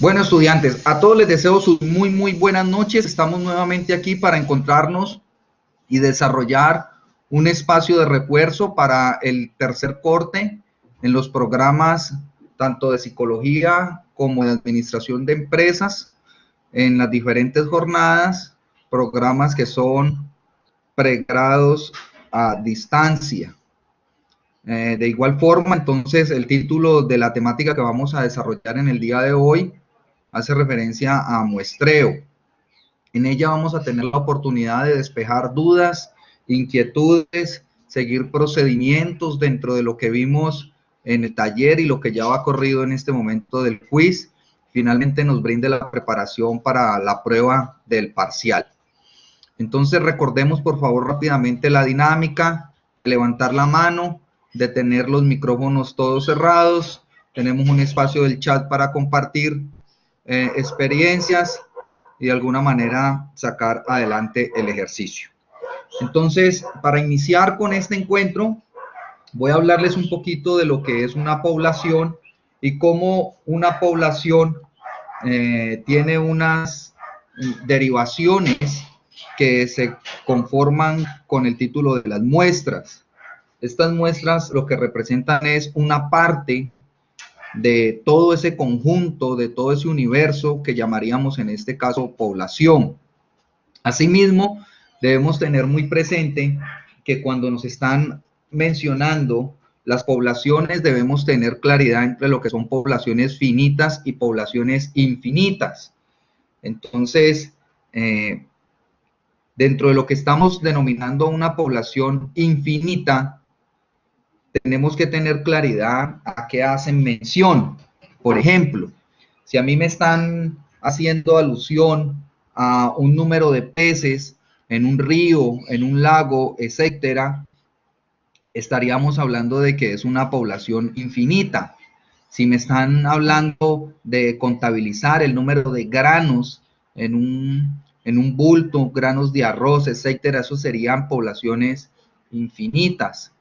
Bueno, estudiantes, a todos les deseo sus muy buenas noches. Estamos nuevamente aquí para encontrarnos y desarrollar un espacio de refuerzo para el tercer corte en los programas tanto de psicología como de administración de empresas en las diferentes jornadas, programas que son pregrados a distancia. De igual forma, entonces, el título de la temática que vamos a desarrollar en el día de hoy hace referencia a muestreo. En ella vamos a tener la oportunidad de despejar dudas, inquietudes, seguir procedimientos dentro de lo que vimos en el taller y lo que ya va corrido en este momento del quiz. Finalmente nos brinde la preparación para la prueba del parcial. Entonces recordemos por favor rápidamente la dinámica: levantar la mano, de tener los micrófonos todos cerrados. Tenemos un espacio del chat para compartir experiencias y de alguna manera sacar adelante el ejercicio. Entonces, para iniciar con este encuentro, voy a hablarles un poquito de lo que es una población y cómo una población tiene unas derivaciones que se conforman con el título de las muestras. Estas muestras lo que representan es una parte de todo ese conjunto, de todo ese universo que llamaríamos en este caso población. Asimismo, debemos tener muy presente que cuando nos están mencionando las poblaciones, debemos tener claridad entre lo que son poblaciones finitas y poblaciones infinitas. Entonces, dentro de lo que estamos denominando una población infinita, tenemos que tener claridad a qué hacen mención. Por ejemplo, si a mí me están haciendo alusión a un número de peces en un río, en un lago, etcétera, estaríamos hablando de que es una población infinita. Si me están hablando de contabilizar el número de granos en un bulto, granos de arroz, etcétera, eso serían poblaciones infinitas.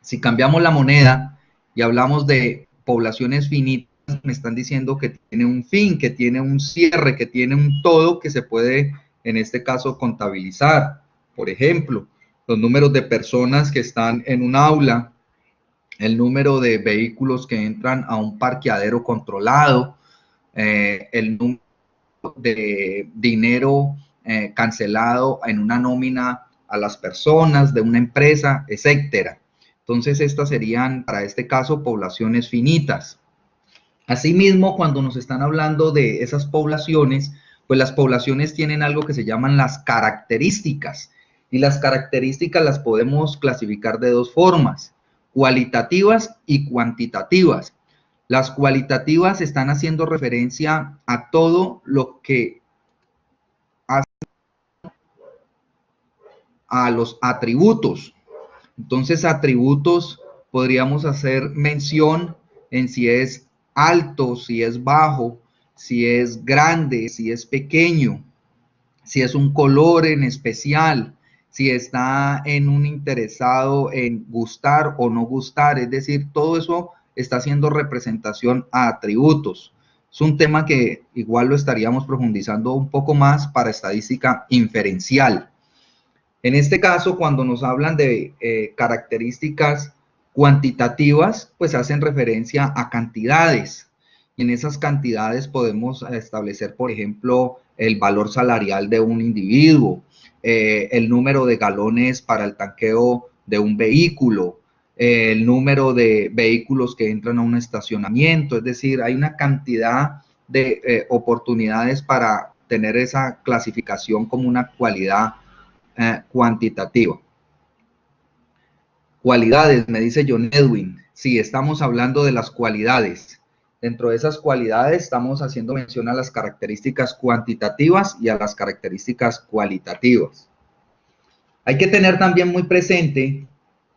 Si cambiamos la moneda y hablamos de poblaciones finitas, me están diciendo que tiene un fin, que tiene un cierre, que tiene un todo que se puede, en este caso, contabilizar. Por ejemplo, los números de personas que están en un aula, el número de vehículos que entran a un parqueadero controlado, el número de dinero cancelado en una nómina a las personas de una empresa, etcétera. Entonces, estas serían, para este caso, poblaciones finitas. Asimismo, cuando nos están hablando de esas poblaciones, pues las poblaciones tienen algo que se llaman las características. Y las características las podemos clasificar de dos formas: cualitativas y cuantitativas. Las cualitativas están haciendo referencia a todo lo que hace a los atributos. Entonces, atributos podríamos hacer mención en si es alto, si es bajo, si es grande, si es pequeño, si es un color en especial, si está en un interesado en gustar o no gustar. Es decir, todo eso está haciendo representación a atributos. Es un tema que igual lo estaríamos profundizando un poco más para estadística inferencial. En este caso, cuando nos hablan de características cuantitativas, pues hacen referencia a cantidades. Y en esas cantidades podemos establecer, por ejemplo, el valor salarial de un individuo, el número de galones para el tanqueo de un vehículo, el número de vehículos que entran a un estacionamiento. Es decir, hay una cantidad de oportunidades para tener esa clasificación como una cualidad cuantitativa. Cualidades, me dice John Edwin. Sí, estamos hablando de las cualidades. Dentro de esas cualidades estamos haciendo mención a las características cuantitativas y a las características cualitativas. Hay que tener también muy presente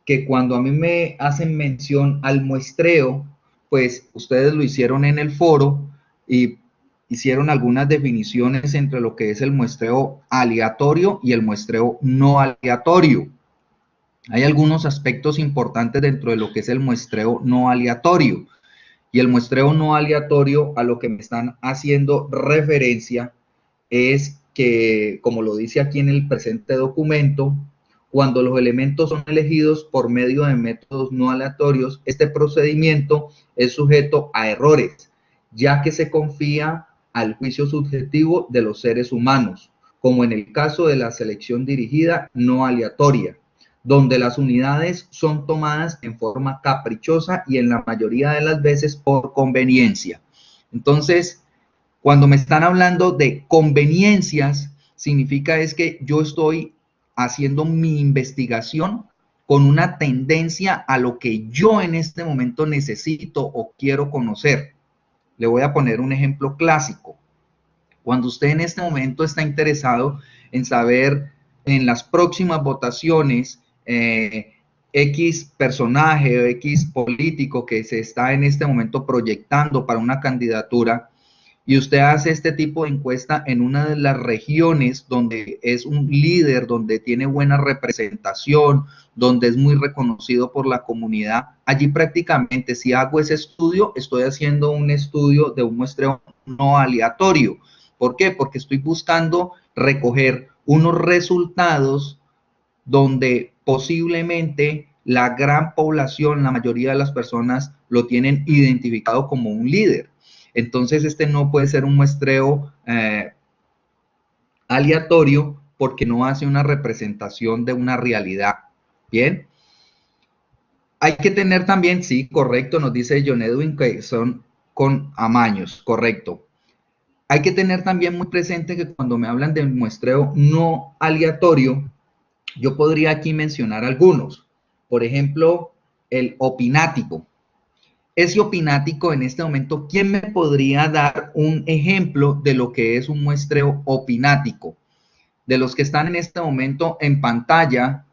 que cuando a mí me hacen mención al muestreo, pues ustedes lo hicieron en el foro y hicieron algunas definiciones entre lo que es el muestreo aleatorio y el muestreo no aleatorio. Hay algunos aspectos importantes dentro de lo que es el muestreo no aleatorio, Y el muestreo no aleatorio, a lo que me están haciendo referencia, es que, como lo dice aquí en el presente documento, cuando los elementos son elegidos por medio de métodos no aleatorios, este procedimiento es sujeto a errores, ya que se confía al juicio subjetivo de los seres humanos, como en el caso de la selección dirigida no aleatoria, donde las unidades son tomadas en forma caprichosa y en la mayoría de las veces por conveniencia. Entonces, cuando me están hablando de conveniencias, significa es que yo estoy haciendo mi investigación con una tendencia a lo que yo en este momento necesito o quiero conocer. Le voy a poner un ejemplo clásico. Cuando usted en este momento está interesado en saber en las próximas votaciones X personaje o X político que se está en este momento proyectando para una candidatura, y usted hace este tipo de encuesta en una de las regiones donde es un líder, donde tiene buena representación, donde es muy reconocido por la comunidad, allí prácticamente si hago ese estudio, estoy haciendo un estudio de un muestreo no aleatorio. ¿Por qué? Porque estoy buscando recoger unos resultados donde posiblemente la gran población, la mayoría de las personas lo tienen identificado como un líder. Entonces, este no puede ser un muestreo aleatorio porque no hace una representación de una realidad. Bien. Hay que tener también, sí, correcto, nos dice John Edwin que son con amaños, correcto. Hay que tener también muy presente que cuando me hablan de muestreo no aleatorio, yo podría aquí mencionar algunos. Por ejemplo, el opinático. Ese opinático en este momento, ¿quién me podría dar un ejemplo de lo que es un muestreo opinático? De los que están en este momento en pantalla,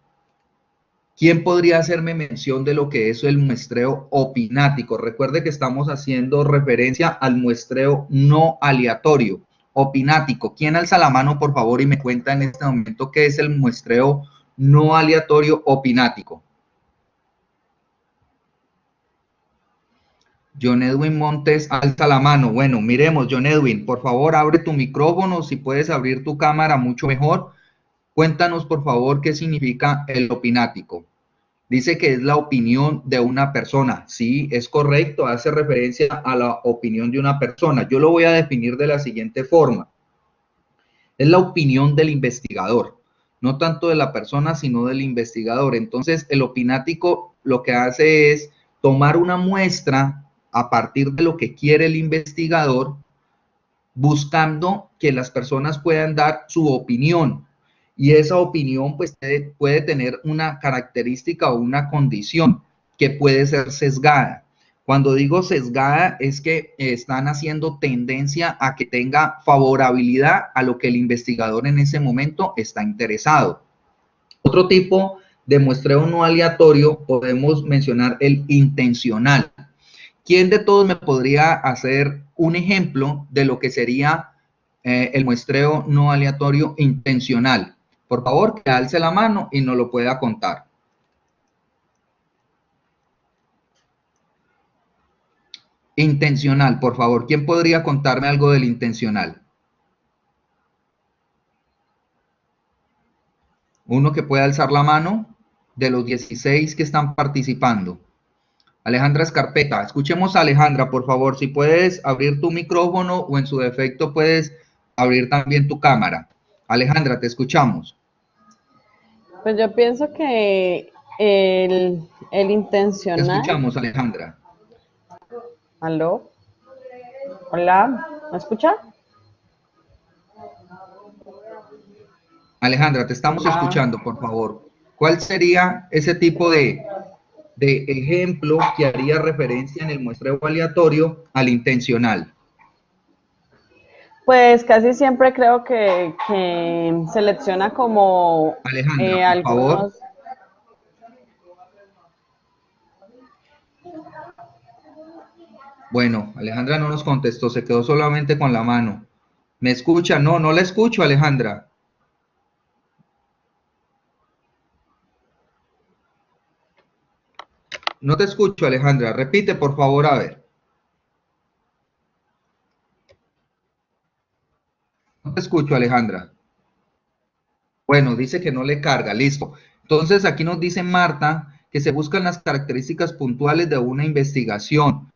¿quién podría hacerme mención de lo que es el muestreo opinático? Recuerde que estamos haciendo referencia al muestreo no aleatorio, opinático. ¿Quién alza la mano, por favor, y me cuenta en este momento qué es el muestreo no aleatorio opinático? John Edwin Montes alza la mano. Bueno, miremos, John Edwin, por favor, abre tu micrófono. Si puedes abrir tu cámara, mucho mejor. Cuéntanos, por favor, qué significa el opinático. Dice que es la opinión de una persona. Sí, es correcto, hace referencia a la opinión de una persona. Yo lo voy a definir de la siguiente forma. Es la opinión del investigador, no tanto de la persona, sino del investigador. Entonces, el opinático lo que hace es tomar una muestra a partir de lo que quiere el investigador, buscando que las personas puedan dar su opinión. Y esa opinión pues puede tener una característica o una condición que puede ser sesgada. Cuando digo sesgada es que están haciendo tendencia a que tenga favorabilidad a lo que el investigador en ese momento está interesado. Otro tipo de muestreo no aleatorio podemos mencionar el intencional. ¿Quién de todos me podría hacer un ejemplo de lo que sería el muestreo no aleatorio intencional? Por favor, que alce la mano y nos lo pueda contar. Intencional, por favor. ¿Quién podría contarme algo del intencional? Uno que pueda alzar la mano de los 16 que están participando. Alejandra Escarpeta, escuchemos a Alejandra, por favor, si puedes abrir tu micrófono o en su defecto puedes abrir también tu cámara. Alejandra, te escuchamos. Pues yo pienso que el Te intencional. escuchamos, Alejandra. ¿Aló? Hola, ¿me escucha? Alejandra, te estamos Hola. escuchando, por favor. ¿Cuál sería ese tipo de ejemplo que haría referencia en el muestreo aleatorio al intencional? Pues casi siempre creo que selecciona como Alejandra, por favor. algunos. Bueno, Alejandra no nos contestó, se quedó solamente con la mano. ¿Me escucha? No, no la escucho, Alejandra. No te escucho, Alejandra. Repite, por favor, a ver. No te escucho, Alejandra. Bueno, dice que no le carga, listo. Entonces aquí nos dice Marta que se buscan las características puntuales de una investigación.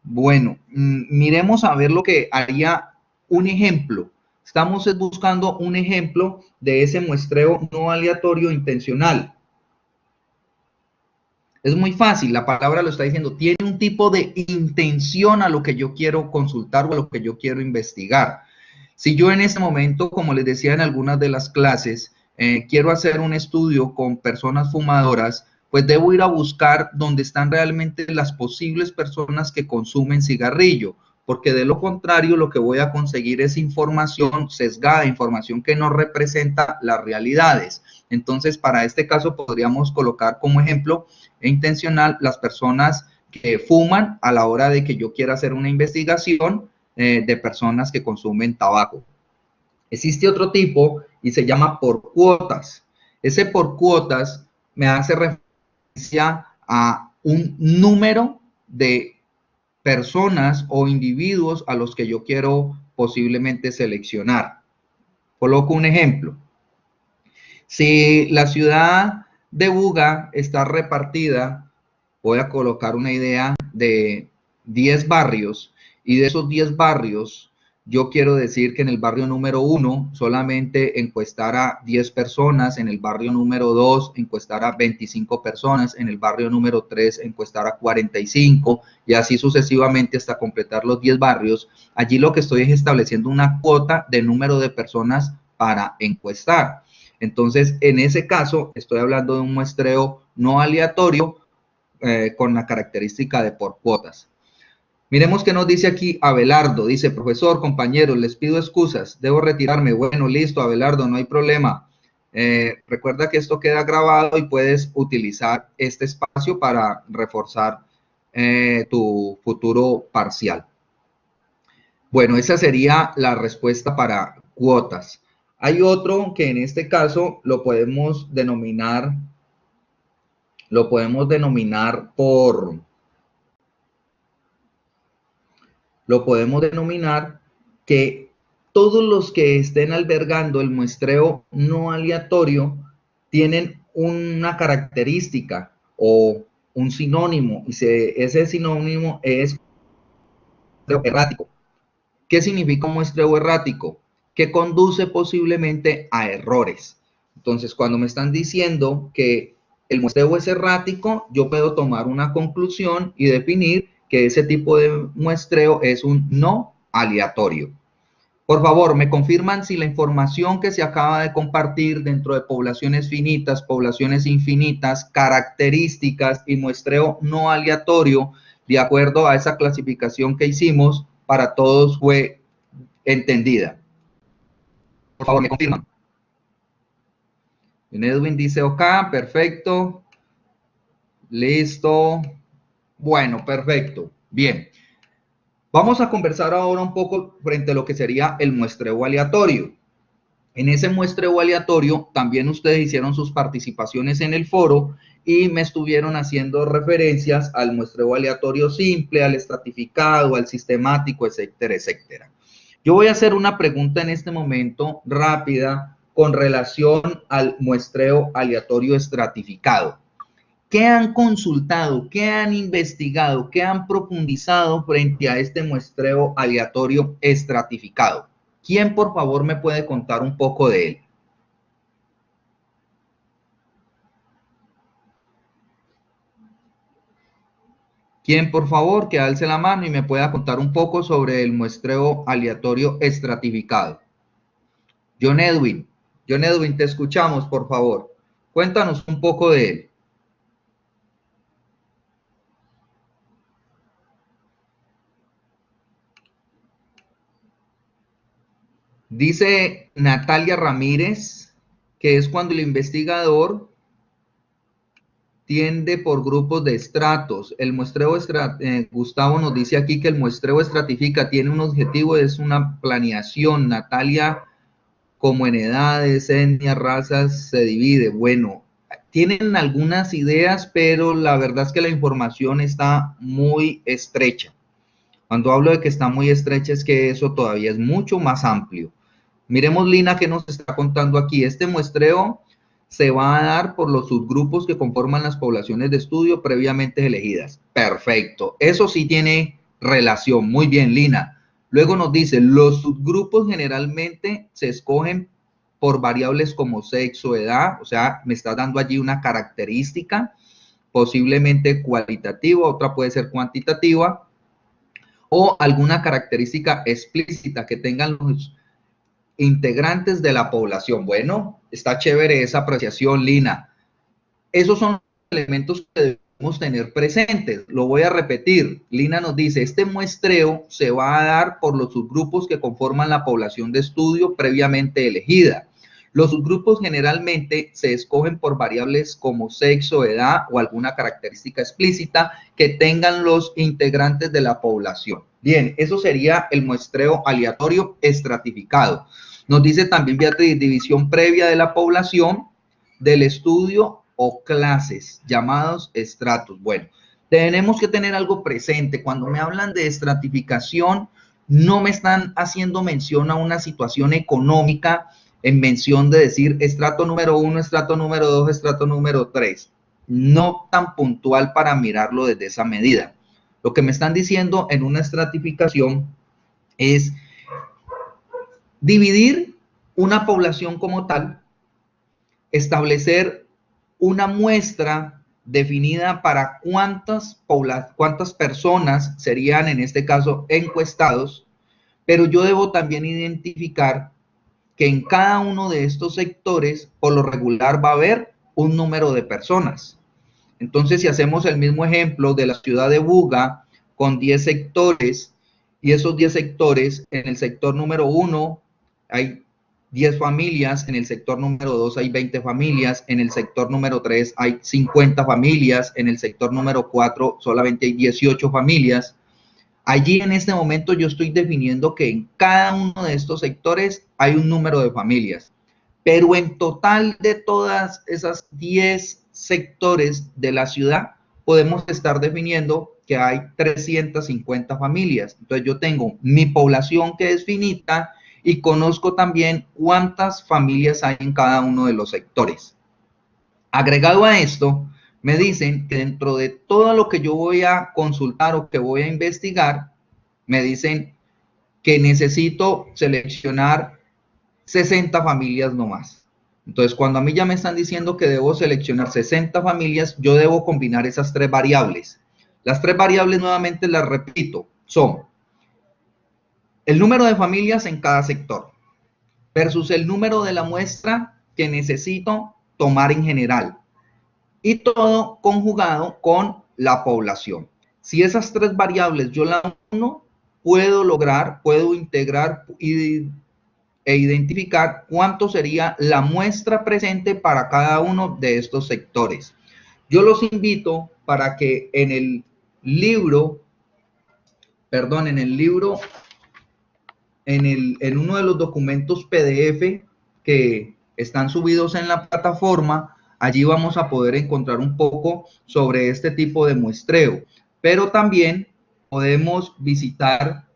Bueno, miremos a ver lo que haría un ejemplo. Estamos buscando un ejemplo de ese muestreo no aleatorio intencional. Es muy fácil, la palabra lo está diciendo, tiene un tipo de intención a lo que yo quiero consultar o a lo que yo quiero investigar. Si yo en este momento, como les decía en algunas de las clases, quiero hacer un estudio con personas fumadoras, pues debo ir a buscar dónde están realmente las posibles personas que consumen cigarrillo, porque de lo contrario lo que voy a conseguir es información sesgada, información que no representa las realidades. Entonces, para este caso podríamos colocar como ejemplo intencional las personas que fuman a la hora de que yo quiera hacer una investigación de personas que consumen tabaco. Existe otro tipo y se llama por cuotas. Ese por cuotas me hace referencia a un número de personas o individuos a los que yo quiero posiblemente seleccionar. Coloco un ejemplo. Si la ciudad de Buga está repartida, voy a colocar una idea de 10 barrios, y de esos 10 barrios, yo quiero decir que en el barrio número 1 solamente encuestara 10 personas, en el barrio número 2 encuestara 25 personas, en el barrio número 3 encuestara 45, y así sucesivamente hasta completar los 10 barrios. Allí lo que estoy es estableciendo una cuota de número de personas para encuestar. Entonces, en ese caso, estoy hablando de un muestreo no aleatorio con la característica de por cuotas. Miremos qué nos dice aquí Abelardo. Dice, profesor, compañeros, les pido excusas, debo retirarme. Bueno, listo, Abelardo, no hay problema. Recuerda que esto queda grabado y puedes utilizar este espacio para reforzar tu futuro parcial. Bueno, esa sería la respuesta para cuotas. Hay otro que en este caso lo podemos denominar que todos los que estén albergando el muestreo no aleatorio tienen una característica o un sinónimo, y ese sinónimo es errático. ¿Qué significa un muestreo errático? Que conduce posiblemente a errores. Entonces, cuando me están diciendo que el muestreo es errático, yo puedo tomar una conclusión y definir que ese tipo de muestreo es un no aleatorio. Por favor, me confirman si la información que se acaba de compartir dentro de poblaciones finitas, poblaciones infinitas, características y muestreo no aleatorio, de acuerdo a esa clasificación que hicimos, para todos fue entendida. Por favor, me confirman. Edwin dice, ok, perfecto. Listo. Bueno, perfecto. Bien. Vamos a conversar ahora un poco frente a lo que sería el muestreo aleatorio. En ese muestreo aleatorio también ustedes hicieron sus participaciones en el foro y me estuvieron haciendo referencias al muestreo aleatorio simple, al estratificado, al sistemático, etcétera, etcétera. Yo voy a hacer una pregunta en este momento rápida con relación al muestreo aleatorio estratificado. ¿Qué han consultado? ¿Qué han investigado? ¿Qué han profundizado frente a este muestreo aleatorio estratificado? ¿Quién, por favor, me puede contar un poco de él? ¿Quién, por favor, que alce la mano y me pueda contar un poco sobre el muestreo aleatorio estratificado? John Edwin, te escuchamos, por favor. Cuéntanos un poco de él. Dice Natalia Ramírez que es cuando el investigador tiende por grupos de estratos. El muestreo, Gustavo nos dice aquí que el muestreo estratifica, tiene un objetivo, es una planeación. Natalia, como en edades, etnias, razas, se divide. Bueno, tienen algunas ideas, pero la verdad es que la información está muy estrecha. Cuando hablo de que está muy estrecha es que eso todavía es mucho más amplio. Miremos, Lina, qué nos está contando aquí. Este muestreo se va a dar por los subgrupos que conforman las poblaciones de estudio previamente elegidas. Perfecto. Eso sí tiene relación. Muy bien, Lina. Luego nos dice, los subgrupos generalmente se escogen por variables como sexo, edad, o sea, me está dando allí una característica, posiblemente cualitativa, otra puede ser cuantitativa, o alguna característica explícita que tengan los integrantes de la población. Bueno, está chévere esa apreciación, Lina. Esos son los elementos que debemos tener presentes. Lo voy a repetir. Lina nos dice, este muestreo se va a dar por los subgrupos que conforman la población de estudio previamente elegida. Los subgrupos generalmente se escogen por variables como sexo, edad o alguna característica explícita que tengan los integrantes de la población. Bien, eso sería el muestreo aleatorio estratificado. Nos dice también, Beatriz, división previa de la población del estudio o clases, llamados estratos. Bueno, tenemos que tener algo presente. Cuando me hablan de estratificación, no me están haciendo mención a una situación económica en mención de decir estrato número 1, estrato número 2, estrato número 3. No tan puntual para mirarlo desde esa medida. Lo que me están diciendo en una estratificación es dividir una población como tal, establecer una muestra definida para cuántas personas serían en este caso encuestados, pero yo debo también identificar que en cada uno de estos sectores, por lo regular, va a haber un número de personas. Entonces, si hacemos el mismo ejemplo de la ciudad de Buga con 10 sectores, y esos 10 sectores, en el sector número 1 hay 10 familias, en el sector número 2 hay 20 familias, en el sector número 3 hay 50 familias, en el sector número 4 solamente hay 18 familias. Allí en este momento yo estoy definiendo que en cada uno de estos sectores hay un número de familias, pero en total de todas esas 10 sectores de la ciudad podemos estar definiendo que hay 350 familias. Entonces yo tengo mi población que es finita y conozco también cuántas familias hay en cada uno de los sectores. Agregado a esto, me dicen que dentro de todo lo que yo voy a consultar o que voy a investigar, me dicen que necesito seleccionar 60 familias nomás. Entonces, cuando a mí ya me están diciendo que debo seleccionar 60 familias, yo debo combinar esas tres variables. Las tres variables, nuevamente las repito, son el número de familias en cada sector versus el número de la muestra que necesito tomar en general. Y todo conjugado con la población. Si esas tres variables yo las uno, puedo integrar e identificar cuánto sería la muestra presente para cada uno de estos sectores. Yo los invito para que en el libro, en uno de los documentos PDF que están subidos en la plataforma, allí vamos a poder encontrar un poco sobre este tipo de muestreo. Pero también podemos visitar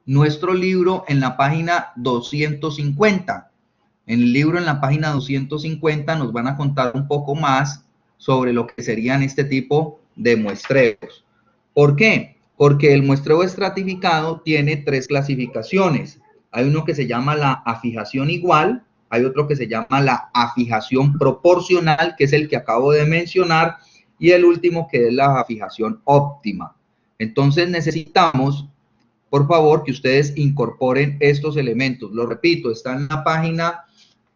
nuestro libro en la página 250. En el libro, en la página 250, nos van a contar un poco más sobre lo que serían este tipo de muestreos. ¿Por qué? Porque el muestreo estratificado tiene tres clasificaciones. Hay uno que se llama la afijación igual, hay otro que se llama la afijación proporcional, que es el que acabo de mencionar, y el último que es la afijación óptima. Entonces necesitamos, por favor, que ustedes incorporen estos elementos. Lo repito, está en la página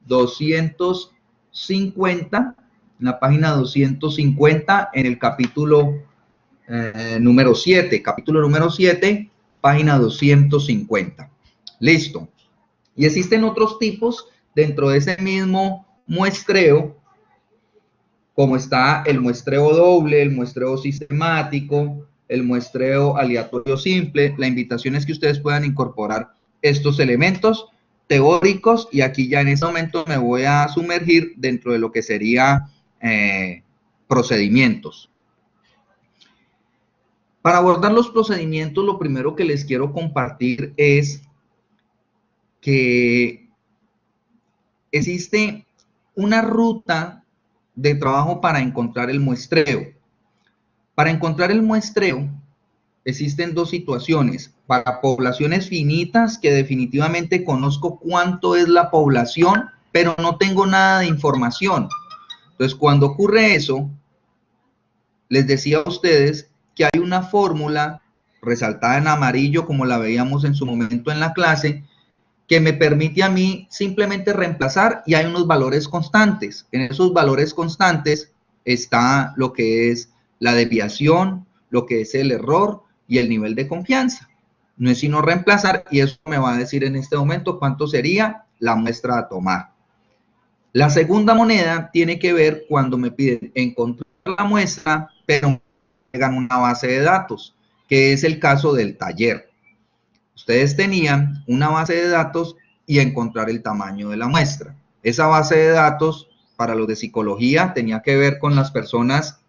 250, en el capítulo número 7, página 250. Listo. Y existen otros tipos dentro de ese mismo muestreo, como está el muestreo doble, el muestreo sistemático, el muestreo aleatorio simple. La invitación es que ustedes puedan incorporar estos elementos teóricos, y aquí ya en este momento me voy a sumergir dentro de lo que sería procedimientos. Para abordar los procedimientos, lo primero que les quiero compartir es que existe una ruta de trabajo para encontrar el muestreo. Para encontrar el muestreo existen dos situaciones. Para poblaciones finitas, que definitivamente conozco cuánto es la población, pero no tengo nada de información. Entonces, cuando ocurre eso, les decía a ustedes que hay una fórmula resaltada en amarillo, como la veíamos en su momento en la clase, que me permite a mí simplemente reemplazar, y hay unos valores constantes. En esos valores constantes está lo que es la desviación, lo que es el error y el nivel de confianza. No es sino reemplazar, y eso me va a decir en este momento cuánto sería la muestra a tomar. La segunda moneda tiene que ver cuando me piden encontrar la muestra, pero me pegan una base de datos, que es el caso del taller. Ustedes tenían una base de datos y encontrar el tamaño de la muestra. Esa base de datos, para los de psicología, tenía que ver con las personas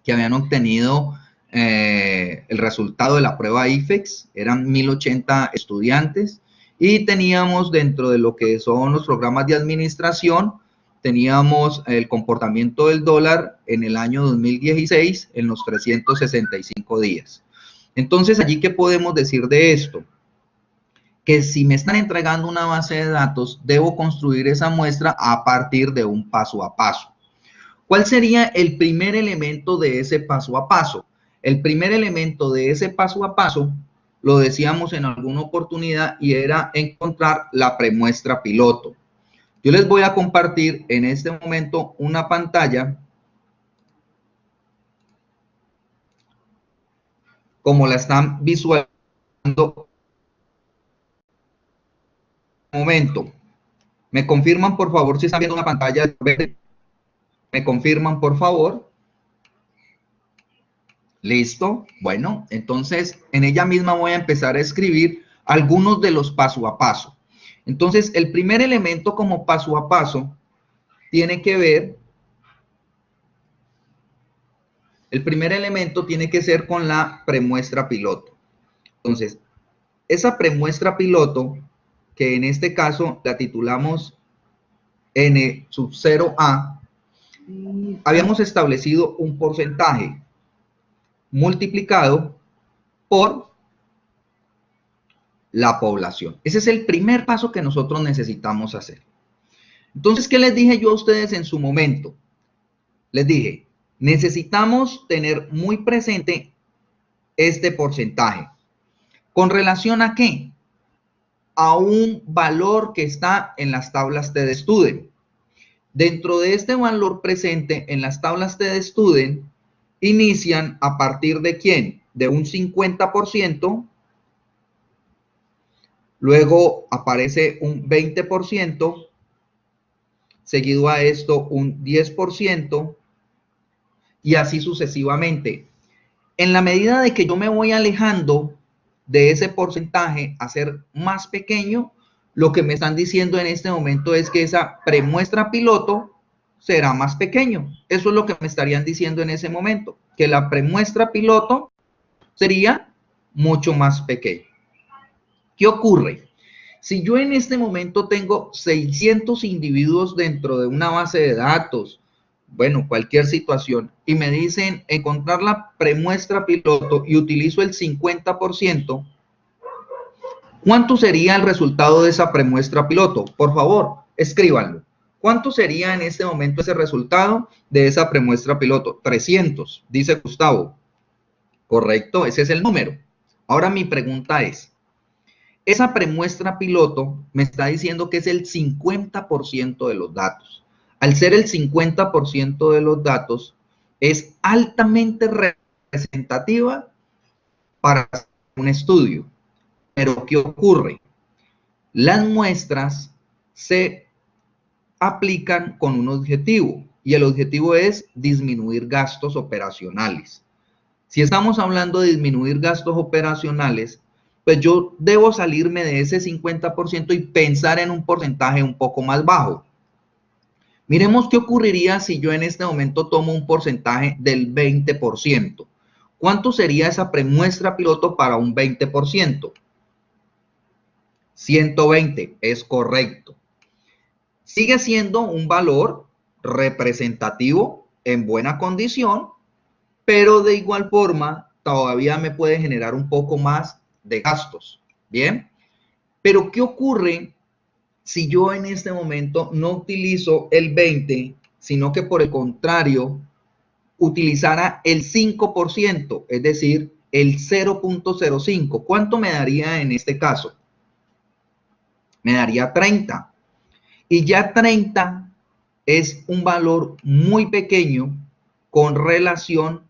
que habían obtenido el resultado de la prueba IFEX. Eran 1080 estudiantes, y teníamos dentro de lo que son los programas de administración, teníamos el comportamiento del dólar en el año 2016 en los 365 días. Entonces, allí, ¿qué podemos decir de esto? Que si me están entregando una base de datos, debo construir esa muestra a partir de un paso a paso. ¿Cuál sería el primer elemento de ese paso a paso? El primer elemento de ese paso a paso, lo decíamos en alguna oportunidad, y era encontrar la premuestra piloto. Yo les voy a compartir en este momento una pantalla como la están visualizando. Momento. ¿Me confirman, por favor, si están viendo una pantalla verde? ¿Me confirman, por favor? ¿Listo? Bueno, entonces en ella misma voy a empezar a escribir algunos de los paso a paso. Entonces, el primer elemento como paso a paso tiene que ver, el primer elemento tiene que ser con la premuestra piloto. Entonces, esa premuestra piloto, que en este caso la titulamos N sub 0A, habíamos establecido un porcentaje multiplicado por la población. Ese es el primer paso que nosotros necesitamos hacer. Entonces, ¿qué les dije yo a ustedes en su momento? Les dije, necesitamos tener muy presente este porcentaje. ¿Con relación a qué? A un valor que está en las tablas TEDstudent. Dentro de este valor presente en las tablas TEDstudent, inician a partir de ¿quién? De un 50%, luego aparece un 20%, seguido a esto un 10%, y así sucesivamente. En la medida de que yo me voy alejando de ese porcentaje a ser más pequeño, lo que me están diciendo en este momento es que esa premuestra piloto será más pequeño. Eso es lo que me estarían diciendo en ese momento, que la premuestra piloto sería mucho más pequeño. ¿Qué ocurre? Si yo en este momento tengo 600 individuos dentro de una base de datos, bueno, cualquier situación, y me dicen encontrar la premuestra piloto y utilizo el 50%, ¿cuánto sería el resultado de esa premuestra piloto? Por favor, escríbanlo. ¿Cuánto sería en este momento ese resultado de esa premuestra piloto? 300, dice Gustavo. Correcto, ese es el número. Ahora mi pregunta es, esa premuestra piloto me está diciendo que es el 50% de los datos. Al ser el 50% de los datos, es altamente representativa para un estudio. Pero ¿qué ocurre? Las muestras se aplican con un objetivo, y el objetivo es disminuir gastos operacionales. Si estamos hablando de disminuir gastos operacionales, pues yo debo salirme de ese 50% y pensar en un porcentaje un poco más bajo. Miremos qué ocurriría si yo en este momento tomo un porcentaje del 20%. ¿Cuánto sería esa premuestra piloto para un 20%? 120, es correcto. Sigue siendo un valor representativo en buena condición, pero de igual forma todavía me puede generar un poco más de gastos. Bien, pero ¿qué ocurre si yo en este momento no utilizo el 20, sino que por el contrario utilizara el 5%, es decir, el 0.05? ¿Cuánto me daría en este caso? Me daría 30. Y ya 30 es un valor muy pequeño con relación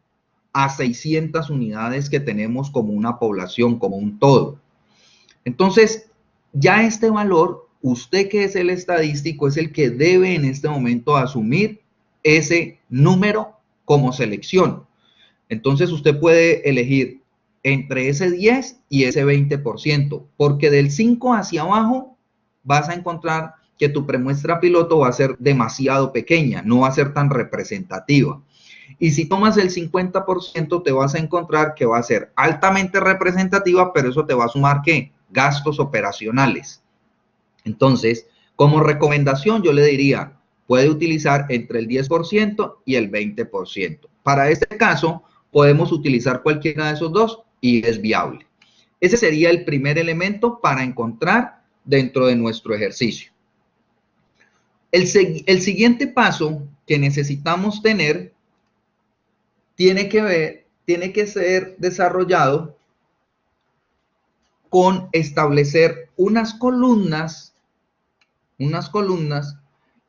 a 600 unidades que tenemos como una población, como un todo. Entonces, ya este valor, usted que es el estadístico, es el que debe en este momento asumir ese número como selección. Entonces, usted puede elegir entre ese 10 y ese 20%, porque del 5 hacia abajo vas a encontrar que tu premuestra piloto va a ser demasiado pequeña, no va a ser tan representativa. Y si tomas el 50%, te vas a encontrar que va a ser altamente representativa, pero eso te va a sumar, ¿qué? Gastos operacionales. Entonces, como recomendación, yo le diría, puede utilizar entre el 10% y el 20%. Para este caso, podemos utilizar cualquiera de esos dos y es viable. Ese sería el primer elemento para encontrar dentro de nuestro ejercicio. El siguiente paso que necesitamos tener tiene que ser desarrollado con establecer unas columnas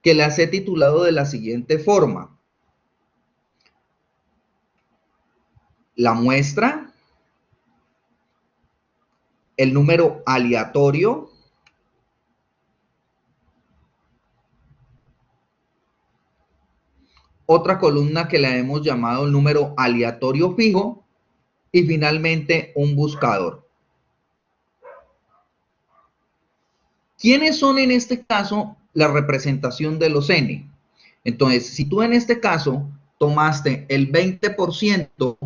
que las he titulado de la siguiente forma: la muestra, el número aleatorio, otra columna que la hemos llamado el número aleatorio fijo y finalmente un buscador. ¿Quiénes son en este caso la representación de los n? Entonces, si tú en este caso tomaste el 20%,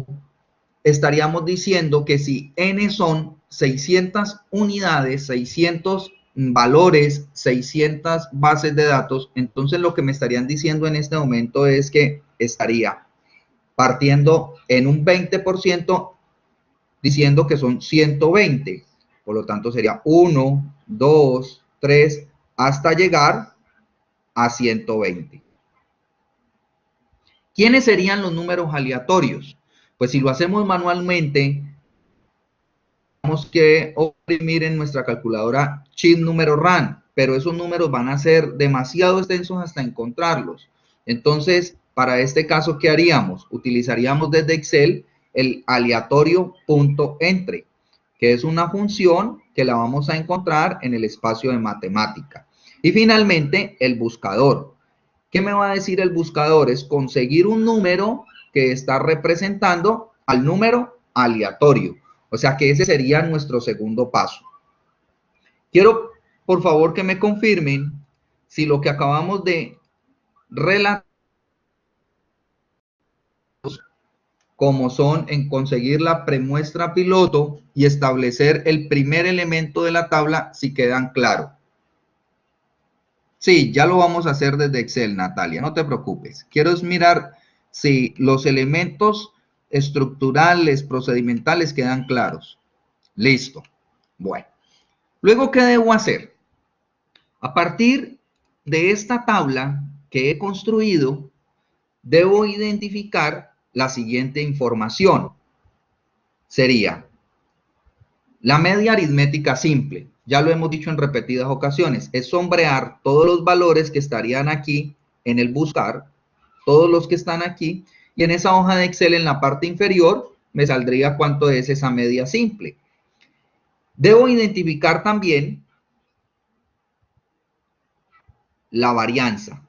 estaríamos diciendo que si n son 600 unidades, 600 valores, 600 bases de datos, entonces lo que me estarían diciendo en este momento es que estaría partiendo en un 20% diciendo que son 120. Por lo tanto sería 1, 2, 3, hasta llegar a 120. ¿Quiénes serían los números aleatorios? Pues si lo hacemos manualmente, tenemos que oprimir en nuestra calculadora chip número RAM, pero esos números van a ser demasiado extensos hasta encontrarlos. Entonces, para este caso, ¿qué haríamos? Utilizaríamos desde Excel el aleatorio.entre, que es una función que la vamos a encontrar en el espacio de matemática. Y finalmente, el buscador. ¿Qué me va a decir el buscador? Es conseguir un número que está representando al número aleatorio. O sea que ese sería nuestro segundo paso. Quiero, por favor, que me confirmen si lo que acabamos de relatar, como son en conseguir la premuestra piloto y establecer el primer elemento de la tabla, si quedan claros. Sí, ya lo vamos a hacer desde Excel, Natalia, no te preocupes. Quiero mirar si los elementos estructurales, procedimentales quedan claros. Listo. Bueno, luego, ¿qué debo hacer? A partir de esta tabla que he construido, debo identificar la siguiente información. Sería la media aritmética simple. Ya lo hemos dicho en repetidas ocasiones. Es sombrear todos los valores que estarían aquí en el buscar, todos los que están aquí, y en esa hoja de Excel en la parte inferior me saldría cuánto es esa media simple. Debo identificar también la varianza.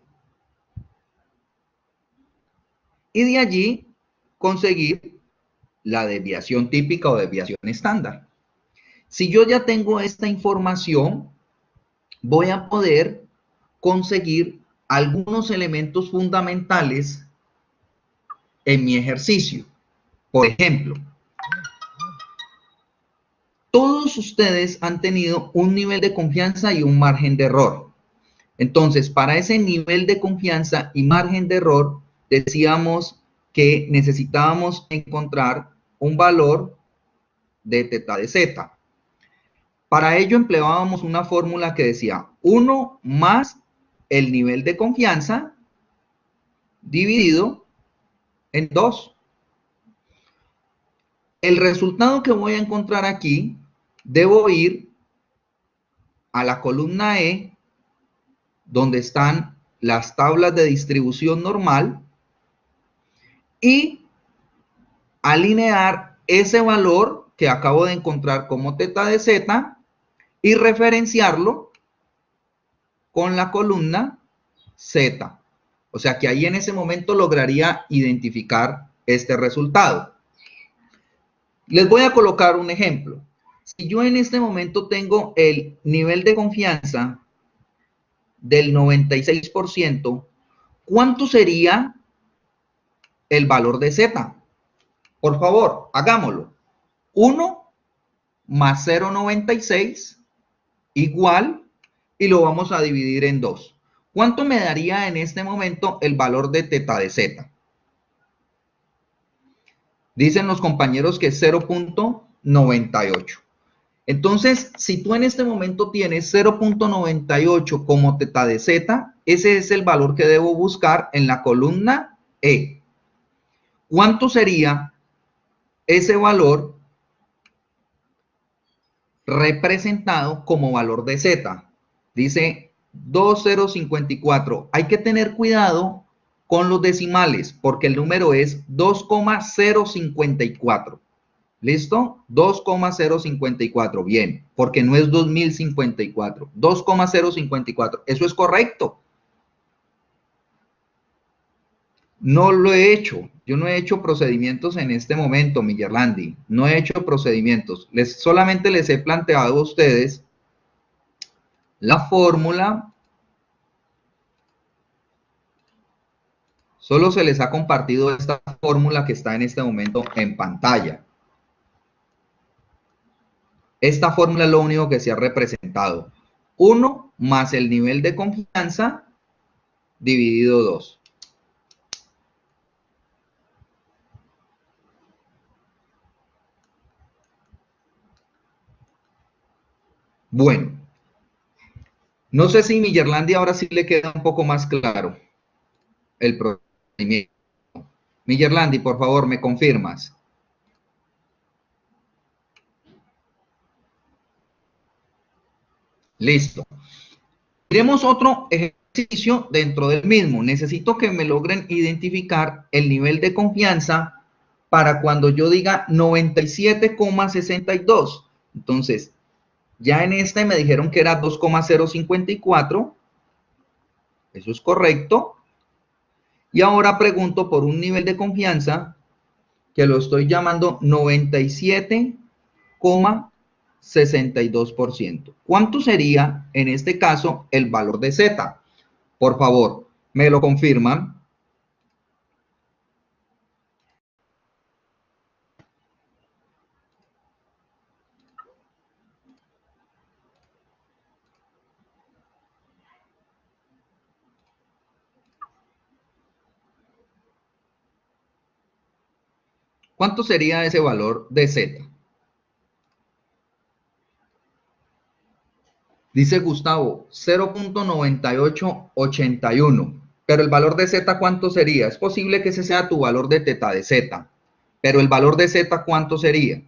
Y de allí conseguir la desviación típica o desviación estándar. Si yo ya tengo esta información, voy a poder conseguir algunos elementos fundamentales en mi ejercicio. Por ejemplo, todos ustedes han tenido un nivel de confianza y un margen de error. Entonces, para ese nivel de confianza y margen de error, decíamos que necesitábamos encontrar un valor de teta de z. Para ello empleábamos una fórmula que decía 1 más el nivel de confianza dividido en 2. El resultado que voy a encontrar aquí, debo ir a la columna E, donde están las tablas de distribución normal, y alinear ese valor que acabo de encontrar como teta de z y referenciarlo con la columna Z. O sea que ahí en ese momento lograría identificar este resultado. Les voy a colocar un ejemplo. Si yo en este momento tengo el nivel de confianza del 96%, ¿cuánto sería el valor de Z? Por favor, hagámoslo. 1 más 0,96 igual, y lo vamos a dividir en 2. ¿Cuánto me daría en este momento el valor de teta de Z? Dicen los compañeros que es 0.98. Entonces, si tú en este momento tienes 0.98 como teta de Z, ese es el valor que debo buscar en la columna E. ¿Cuánto sería ese valor representado como valor de Z? Dice 2,054. Hay que tener cuidado con los decimales porque el número es 2,054. ¿Listo? 2,054. Bien, porque no es 2054. 2,054. Eso es correcto. No lo he hecho. Yo no he hecho procedimientos en este momento, Millerlandi. No he hecho procedimientos. Solamente les he planteado a ustedes la fórmula. Solo se les ha compartido esta fórmula que está en este momento en pantalla. Esta fórmula es lo único que se ha representado. 1 más el nivel de confianza dividido 2. Bueno, no sé si Millerlandi ahora sí le queda un poco más claro el procedimiento. Millerlandi, por favor, ¿me confirmas? Listo. Miremos otro ejercicio dentro del mismo. Necesito que me logren identificar el nivel de confianza para cuando yo diga 97,62. Entonces, ya en este me dijeron que era 2,054. Eso es correcto. Y ahora pregunto por un nivel de confianza que lo estoy llamando 97,62%. ¿Cuánto sería en este caso el valor de Z? Por favor, ¿me lo confirman? ¿Cuánto sería ese valor de Z? Dice Gustavo, 0.9881. Pero el valor de Z, ¿cuánto sería? Es posible que ese sea tu valor de teta de Z. Pero el valor de Z, ¿cuánto sería?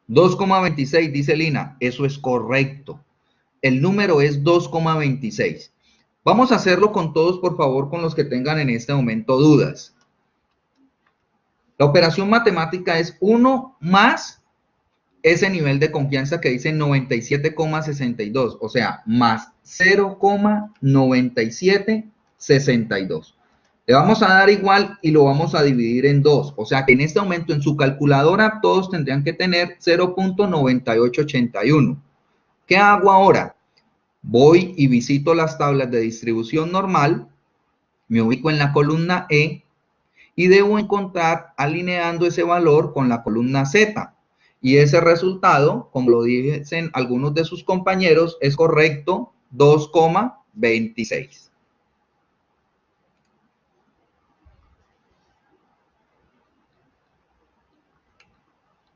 2,26, dice Lina. Eso es correcto. El número es 2,26. Vamos a hacerlo con todos, por favor, con los que tengan en este momento dudas. La operación matemática es 1 más ese nivel de confianza que dice 97,62, o sea, más 0,9762. Le vamos a dar igual y lo vamos a dividir en 2, o sea que en este momento en su calculadora todos tendrían que tener 0.9881. ¿Qué hago ahora? Voy y visito las tablas de distribución normal, me ubico en la columna E y debo encontrar alineando ese valor con la columna Z. Y ese resultado, como lo dicen algunos de sus compañeros, es correcto, 2,26.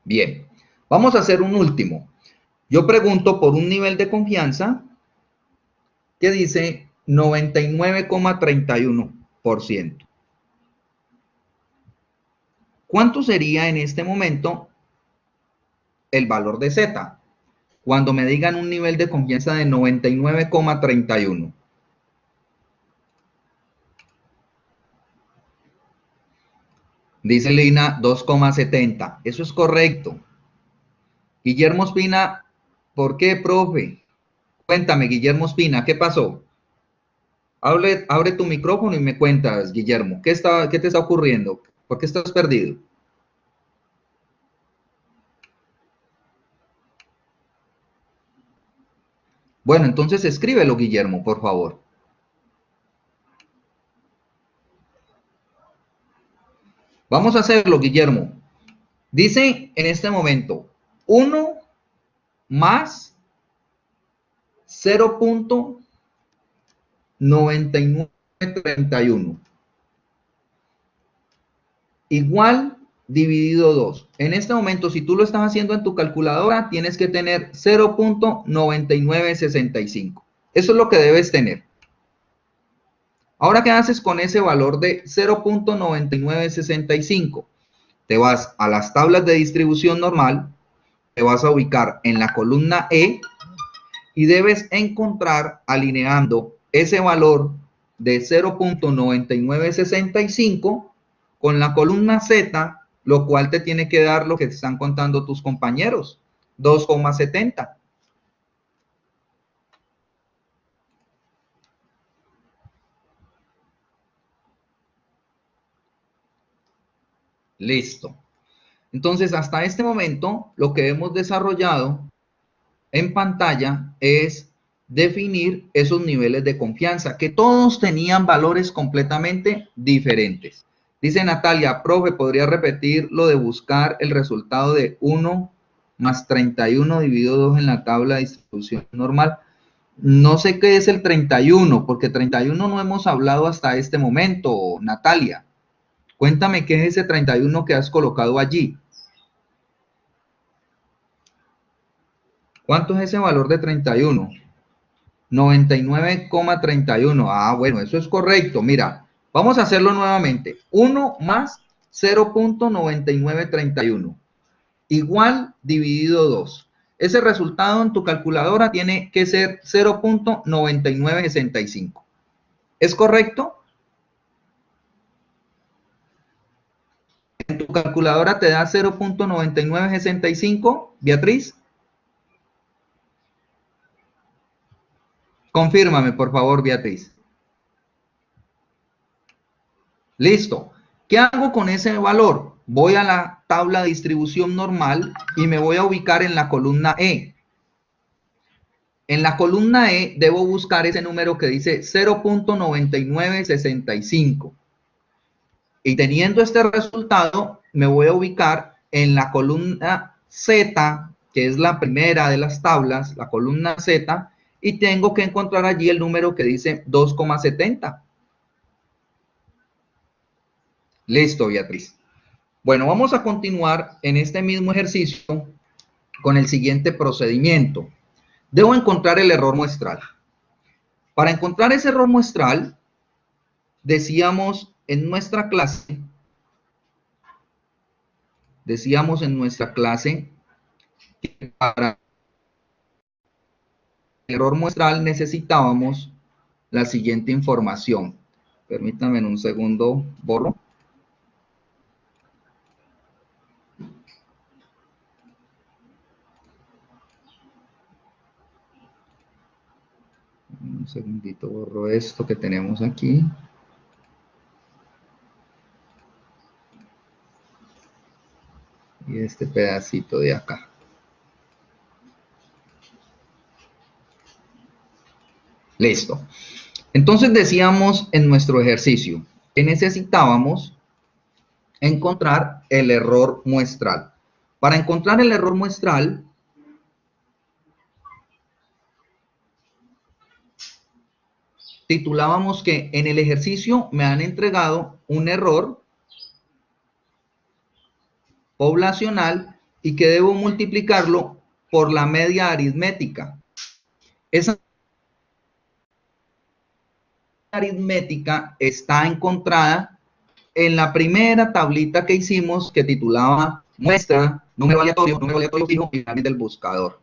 Bien, vamos a hacer un último. Yo pregunto por un nivel de confianza que dice 99,31%. ¿Cuánto sería en este momento el valor de Z? Cuando me digan un nivel de confianza de 99,31. Dice Lina 2,70. Eso es correcto. Guillermo Espina, ¿por qué, profe? Cuéntame, Guillermo Espina, ¿qué pasó? Abre tu micrófono y me cuentas, Guillermo, ¿qué te está ocurriendo? ¿Por qué estás perdido? Bueno, entonces escríbelo, Guillermo, por favor. Vamos a hacerlo, Guillermo. Dice en este momento 1 más 0,9931 igual dividido 2. En este momento, si tú lo estás haciendo en tu calculadora, tienes que tener 0,9965. Eso es lo que debes tener. Ahora, ¿qué haces con ese valor de 0,9965? Te vas a las tablas de distribución normal, te vas a ubicar en la columna E y debes encontrar alineando ese valor de 0,9965 con la columna Z, lo cual te tiene que dar lo que te están contando tus compañeros, 2,70. Listo. Entonces, hasta este momento, lo que hemos desarrollado en pantalla es definir esos niveles de confianza, que todos tenían valores completamente diferentes. Dice Natalia, profe, ¿podría repetir lo de buscar el resultado de 1 más 31 dividido 2 en la tabla de distribución normal? No sé qué es el 31, porque 31 no hemos hablado hasta este momento, Natalia. Cuéntame qué es ese 31 que has colocado allí. ¿Cuánto es ese valor de 31? 99,31. Ah, bueno, eso es correcto. Mira, vamos a hacerlo nuevamente. 1 más 0,9931 igual dividido 2. Ese resultado en tu calculadora tiene que ser 0,9965. ¿Es correcto? ¿En tu calculadora te da 0,9965, Beatriz? Confírmame, por favor, Beatriz. Listo. ¿Qué hago con ese valor? Voy a la tabla de distribución normal y me voy a ubicar en la columna E. En la columna E debo buscar ese número que dice 0,9965. Y teniendo este resultado, me voy a ubicar en la columna Z, que es la primera de las tablas, la columna Z, y tengo que encontrar allí el número que dice 2,70. Listo, Beatriz. Bueno, vamos a continuar en este mismo ejercicio con el siguiente procedimiento. Debo encontrar el error muestral. Para encontrar ese error muestral, decíamos en nuestra clase que para el error muestral necesitábamos la siguiente información. Permítanme en un segundo, borro. Un segundito, borro esto que tenemos aquí. Y este pedacito de acá. Listo. Entonces decíamos en nuestro ejercicio que necesitábamos encontrar el error muestral. Para encontrar el error muestral, titulábamos que en el ejercicio me han entregado un error poblacional y que debo multiplicarlo por la media aritmética. Esa aritmética está encontrada en la primera tablita que hicimos, que titulaba muestra, número aleatorio fijo y también del buscador.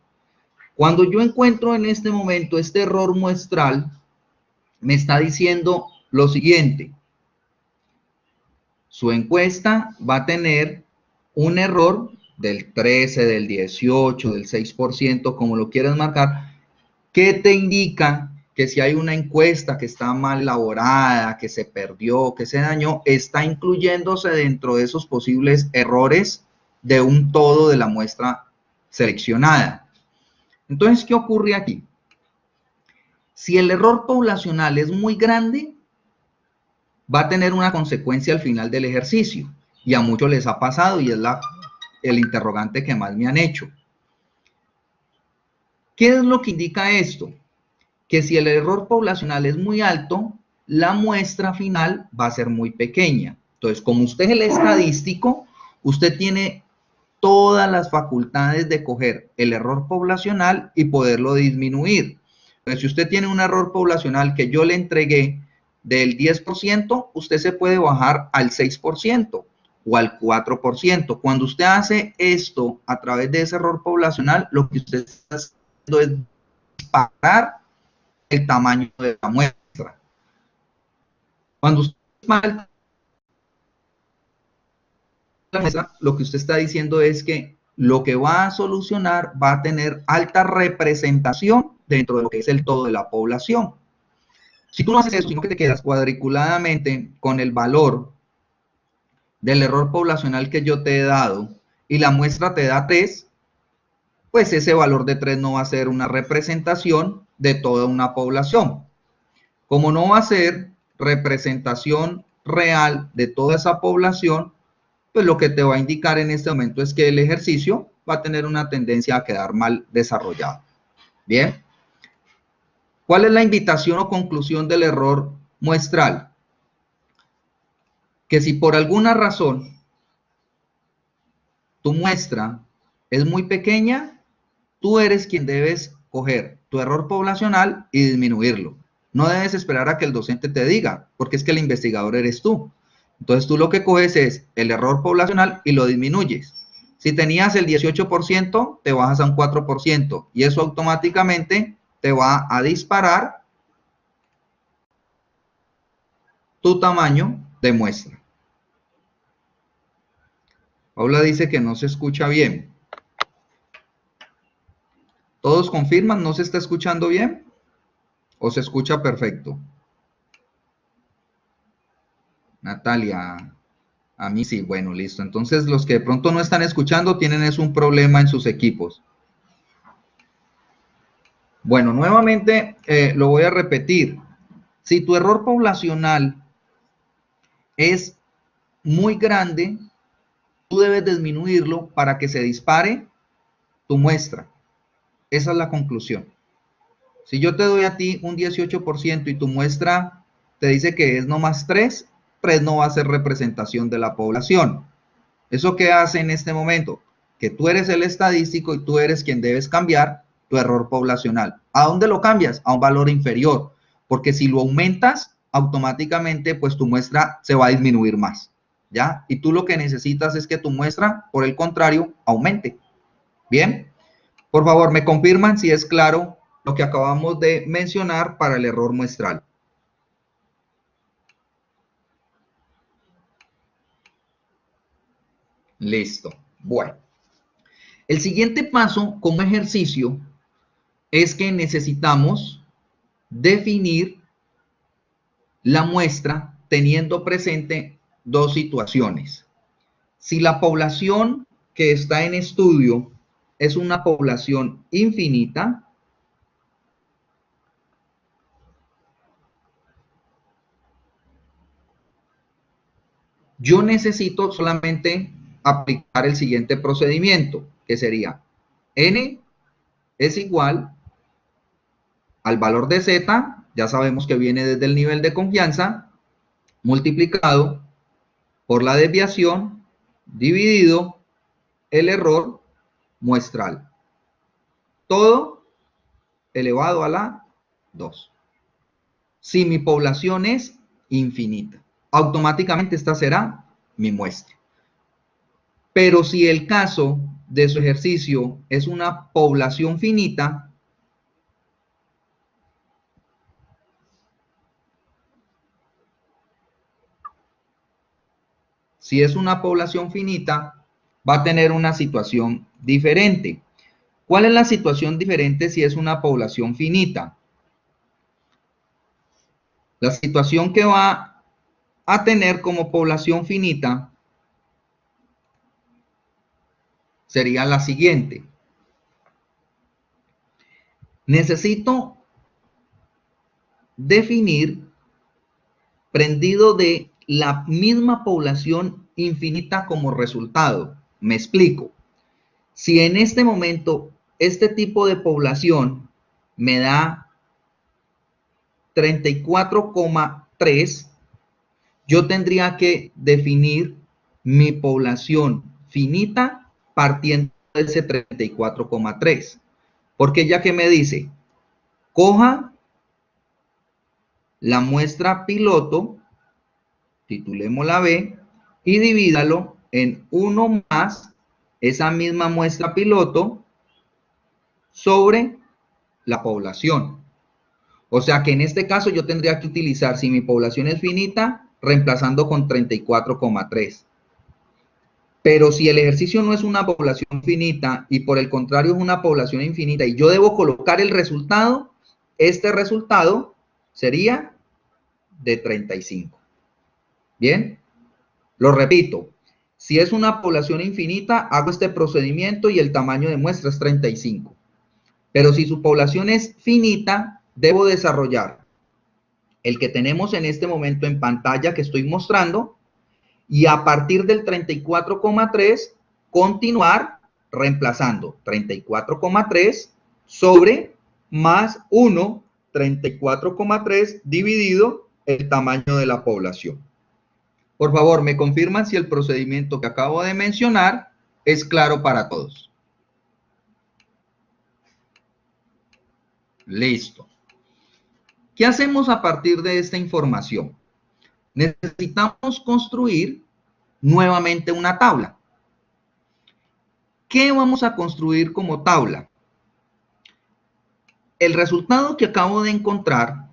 Cuando yo encuentro en este momento este error muestral, me está diciendo lo siguiente: su encuesta va a tener un error del 13, del 18, del 6%, como lo quieras marcar, que te indica que si hay una encuesta que está mal elaborada, que se perdió, que se dañó, está incluyéndose dentro de esos posibles errores de un todo de la muestra seleccionada. Entonces, ¿qué ocurre aquí? Si el error poblacional es muy grande, va a tener una consecuencia al final del ejercicio. Y a muchos les ha pasado y es el interrogante que más me han hecho. ¿Qué es lo que indica esto? Que si el error poblacional es muy alto, la muestra final va a ser muy pequeña. Entonces, como usted es el estadístico, usted tiene todas las facultades de coger el error poblacional y poderlo disminuir. Entonces, si usted tiene un error poblacional que yo le entregué del 10%, usted se puede bajar al 6% o al 4%. Cuando usted hace esto a través de ese error poblacional, lo que usted está haciendo es disparar el tamaño de la muestra. Cuando usted dispara la muestra, lo que usted está diciendo es que lo que va a solucionar va a tener alta representación dentro de lo que es el todo de la población. Si tú no haces eso, sino que te quedas cuadriculadamente con el valor del error poblacional que yo te he dado y la muestra te da 3, pues ese valor de 3 no va a ser una representación de toda una población. Como no va a ser representación real de toda esa población, pues lo que te va a indicar en este momento es que el ejercicio va a tener una tendencia a quedar mal desarrollado. Bien. ¿Cuál es la invitación o conclusión del error muestral? Que si por alguna razón tu muestra es muy pequeña, tú eres quien debes coger tu error poblacional y disminuirlo. No debes esperar a que el docente te diga, porque es que el investigador eres tú. Entonces tú lo que coges es el error poblacional y lo disminuyes. Si tenías el 18%, te bajas a un 4% y eso automáticamente te va a disparar tu tamaño de muestra. Paula dice que no se escucha bien. ¿Todos confirman? ¿No se está escuchando bien? ¿O se escucha perfecto? Natalia, a mí sí, bueno, listo. Entonces los que de pronto no están escuchando tienen es un problema en sus equipos. Bueno, nuevamente lo voy a repetir. Si tu error poblacional es muy grande, tú debes disminuirlo para que se dispare tu muestra. Esa es la conclusión. Si yo te doy a ti un 18% y tu muestra te dice que es nomás 3, 3 no va a ser representación de la población. ¿Eso qué hace en este momento? Que tú eres el estadístico y tú eres quien debes cambiar tu error poblacional. ¿A dónde lo cambias? A un valor inferior, porque si lo aumentas, automáticamente pues tu muestra se va a disminuir más, ¿ya? Y tú lo que necesitas es que tu muestra, por el contrario, aumente. ¿Bien? Por favor, me confirman si es claro lo que acabamos de mencionar para el error muestral. Listo. Bueno, el siguiente paso como ejercicio es que necesitamos definir la muestra teniendo presente dos situaciones. Si la población que está en estudio es una población infinita, yo necesito solamente aplicar el siguiente procedimiento, que sería n es igual al valor de z, ya sabemos que viene desde el nivel de confianza, multiplicado por la desviación, dividido el error muestral. Todo elevado a la 2. Si mi población es infinita, automáticamente esta será mi muestra. Pero si el caso de su ejercicio es una población finita, va a tener una situación diferente. ¿Cuál es la situación diferente si es una población finita? La situación que va a tener como población finita sería la siguiente. Necesito definir prendido de la misma población infinita como resultado. Me explico. Si en este momento este tipo de población me da 34,3, yo tendría que definir mi población finita partiendo de ese 34,3. Porque ya que me dice, coja la muestra piloto, titulémosla B, y divídalo en 1 más esa misma muestra piloto sobre la población. O sea que en este caso yo tendría que utilizar, si mi población es finita, reemplazando con 34,3. Pero si el ejercicio no es una población finita y por el contrario es una población infinita y yo debo colocar el resultado, este resultado sería de 35. Bien, lo repito. Si es una población infinita, hago este procedimiento y el tamaño de muestra es 35. Pero si su población es finita, debo desarrollar el que tenemos en este momento en pantalla que estoy mostrando y a partir del 34,3 continuar reemplazando 34,3 sobre más 1, 34,3 dividido el tamaño de la población. Por favor, me confirman si el procedimiento que acabo de mencionar es claro para todos. Listo. ¿Qué hacemos a partir de esta información? Necesitamos construir nuevamente una tabla. ¿Qué vamos a construir como tabla? El resultado que acabo de encontrar,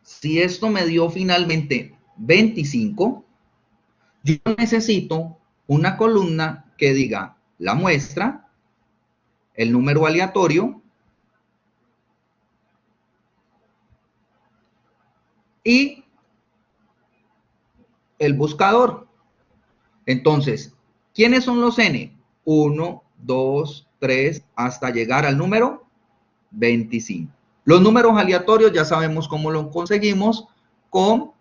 si esto me dio finalmente 25, yo necesito una columna que diga la muestra, el número aleatorio y el buscador. Entonces, ¿quiénes son los n? 1, 2, 3, hasta llegar al número 25. Los números aleatorios ya sabemos cómo los conseguimos con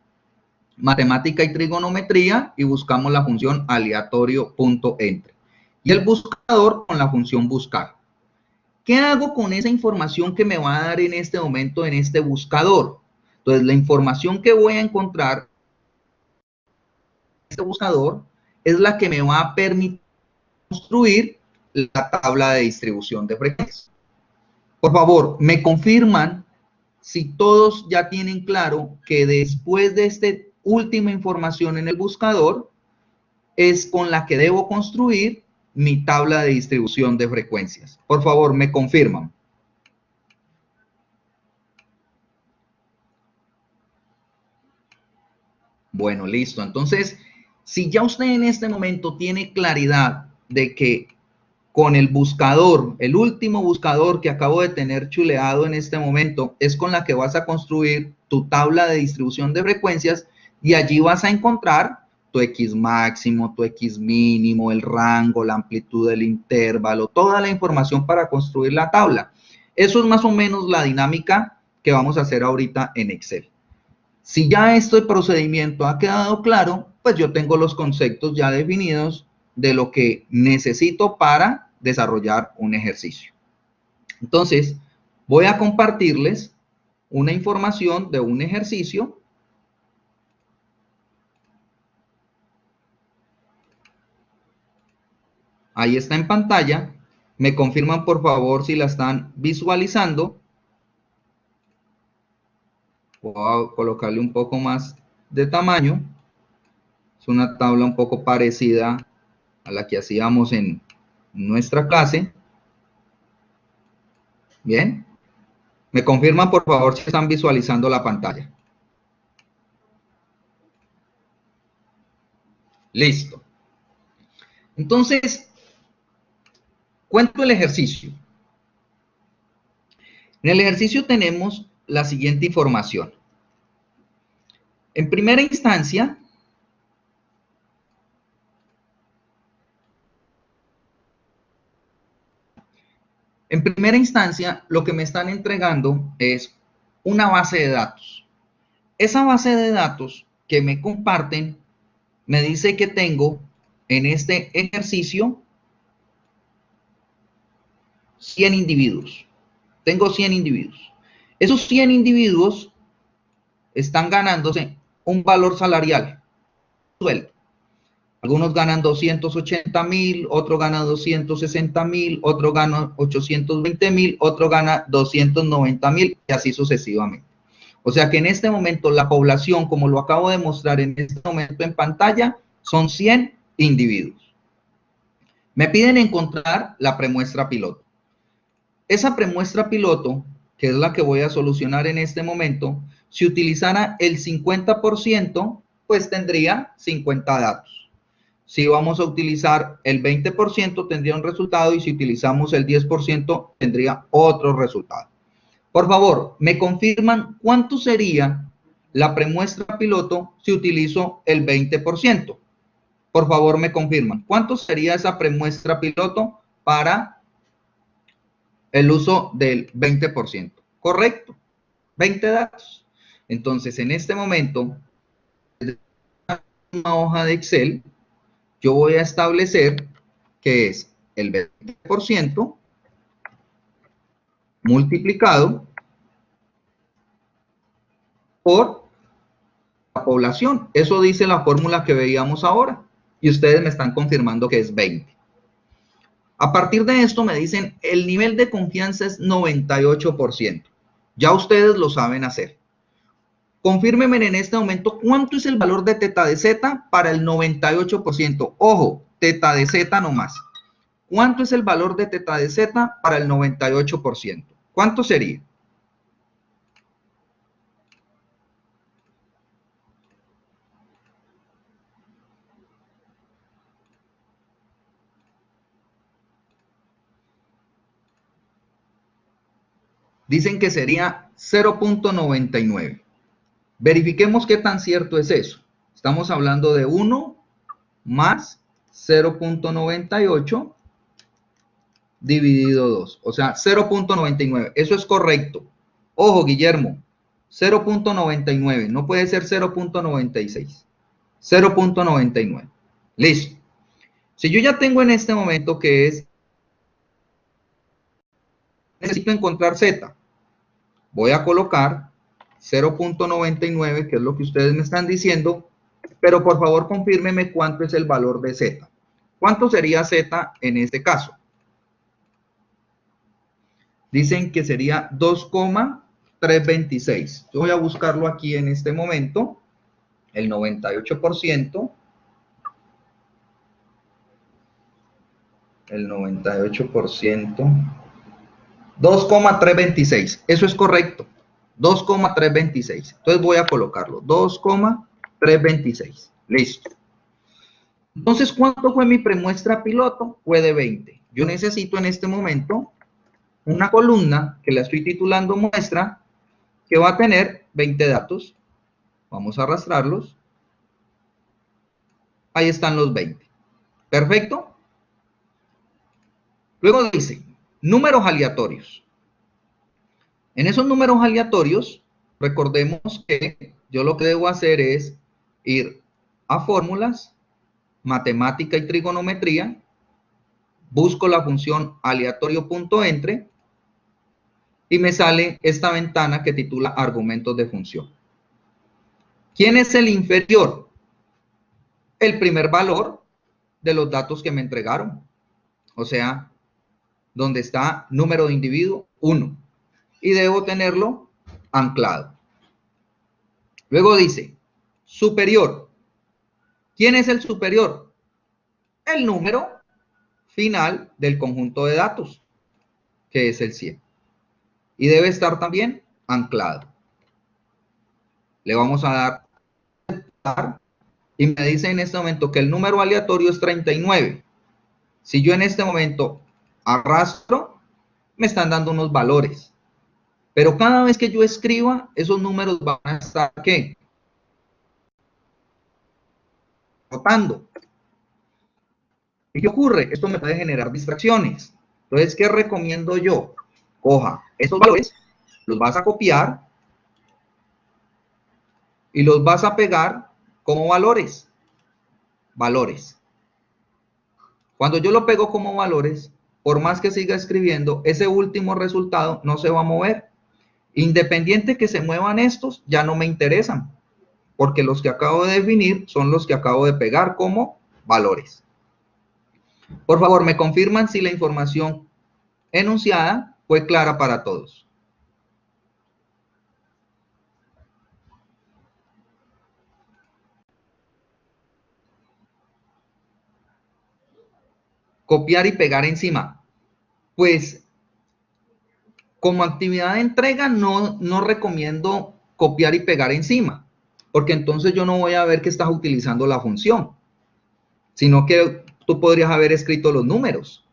matemática y trigonometría y buscamos la función aleatorio.entre. Y el buscador con la función buscar. ¿Qué hago con esa información que me va a dar en este momento en este buscador? Entonces, la información que voy a encontrar en este buscador es la que me va a permitir construir la tabla de distribución de frecuencias. Por favor, me confirman si todos ya tienen claro que después de esta última información en el buscador es con la que debo construir mi tabla de distribución de frecuencias. Por favor, me confirman. Bueno, listo. Entonces, si ya usted en este momento tiene claridad de que con el buscador, el último buscador que acabo de tener chuleado en este momento, es con la que vas a construir tu tabla de distribución de frecuencias y allí vas a encontrar tu X máximo, tu X mínimo, el rango, la amplitud del intervalo, toda la información para construir la tabla. Eso es más o menos la dinámica que vamos a hacer ahorita en Excel. Si ya este procedimiento ha quedado claro, pues yo tengo los conceptos ya definidos de lo que necesito para desarrollar un ejercicio. Entonces, voy a compartirles una información de un ejercicio. Ahí está en pantalla. Me confirman por favor si la están visualizando. Voy a colocarle un poco más de tamaño. Es una tabla un poco parecida a la que hacíamos en nuestra clase. Bien. Me confirman por favor si están visualizando la pantalla. Listo. Entonces, cuento el ejercicio. En el ejercicio tenemos la siguiente información. En primera instancia, lo que me están entregando es una base de datos. Esa base de datos que me comparten me dice que tengo en este ejercicio 100 individuos. Tengo 100 individuos. Esos 100 individuos están ganándose un valor salarial, sueldo. Algunos ganan 280,000, otro gana 260,000, otro gana 820,000, otro gana 290,000 y así sucesivamente. O sea que en este momento la población, como lo acabo de mostrar en este momento en pantalla, son 100 individuos. Me piden encontrar la premuestra piloto. Esa premuestra piloto, que es la que voy a solucionar en este momento, si utilizara el 50%, pues tendría 50 datos. Si vamos a utilizar el 20%, tendría un resultado, y si utilizamos el 10%, tendría otro resultado. Por favor, me confirman cuánto sería la premuestra piloto si utilizo el 20%. Por favor, me confirman cuánto sería esa premuestra piloto para el uso del 20%. Correcto, 20 datos. Entonces, en este momento, en una hoja de Excel, yo voy a establecer que es el 20% multiplicado por la población. Eso dice la fórmula que veíamos ahora. Y ustedes me están confirmando que es 20. A partir de esto me dicen el nivel de confianza es 98%. Ya ustedes lo saben hacer. Confírmenme en este momento cuánto es el valor de teta de z para el 98%. Ojo, teta de z nomás. ¿Cuánto es el valor de teta de z para el 98%? ¿Cuánto sería? Dicen que sería 0.99. Verifiquemos qué tan cierto es eso. Estamos hablando de 1 más 0.98 dividido 2. O sea, 0.99. Eso es correcto. Ojo, Guillermo. 0.99. No puede ser 0.96. 0.99. Listo. Si yo ya tengo en este momento que es, necesito encontrar z. Voy a colocar 0.99, que es lo que ustedes me están diciendo, pero por favor confírmeme cuánto es el valor de z. ¿Cuánto sería z en este caso? Dicen que sería 2,326. Yo voy a buscarlo aquí en este momento. El 98%. El 98%. 2,326. Eso es correcto. 2,326. Entonces voy a colocarlo. 2,326. Listo. Entonces, ¿cuánto fue mi premuestra piloto? Fue de 20. Yo necesito en este momento una columna que la estoy titulando muestra, que va a tener 20 datos. Vamos a arrastrarlos. Ahí están los 20. Perfecto. Luego dice, números aleatorios. En esos números aleatorios recordemos que yo lo que debo hacer es ir a fórmulas, matemática y trigonometría, busco la función aleatorio.entre y me sale esta ventana que titula argumentos de función. ¿Quién es el inferior? El primer valor de los datos que me entregaron. O sea, donde está número de individuo, 1. Y debo tenerlo anclado. Luego dice, superior. ¿Quién es el superior? El número final del conjunto de datos, que es el 100. Y debe estar también anclado. Le vamos a dar y me dice en este momento que el número aleatorio es 39. Si yo en este momento arrastro, me están dando unos valores. Pero cada vez que yo escriba, esos números van a estar, ¿qué? Rotando. ¿Y qué ocurre? Esto me puede generar distracciones. Entonces, ¿qué recomiendo yo? Coja estos valores, los vas a copiar y los vas a pegar como valores. Valores. Cuando yo lo pego como valores, por más que siga escribiendo, ese último resultado no se va a mover. Independiente que se muevan estos, ya no me interesan, porque los que acabo de definir son los que acabo de pegar como valores. Por favor, me confirman si la información enunciada fue clara para todos. Copiar y pegar encima. Pues como actividad de entrega no recomiendo copiar y pegar encima, porque entonces yo no voy a ver que estás utilizando la función, sino que tú podrías haber escrito los números.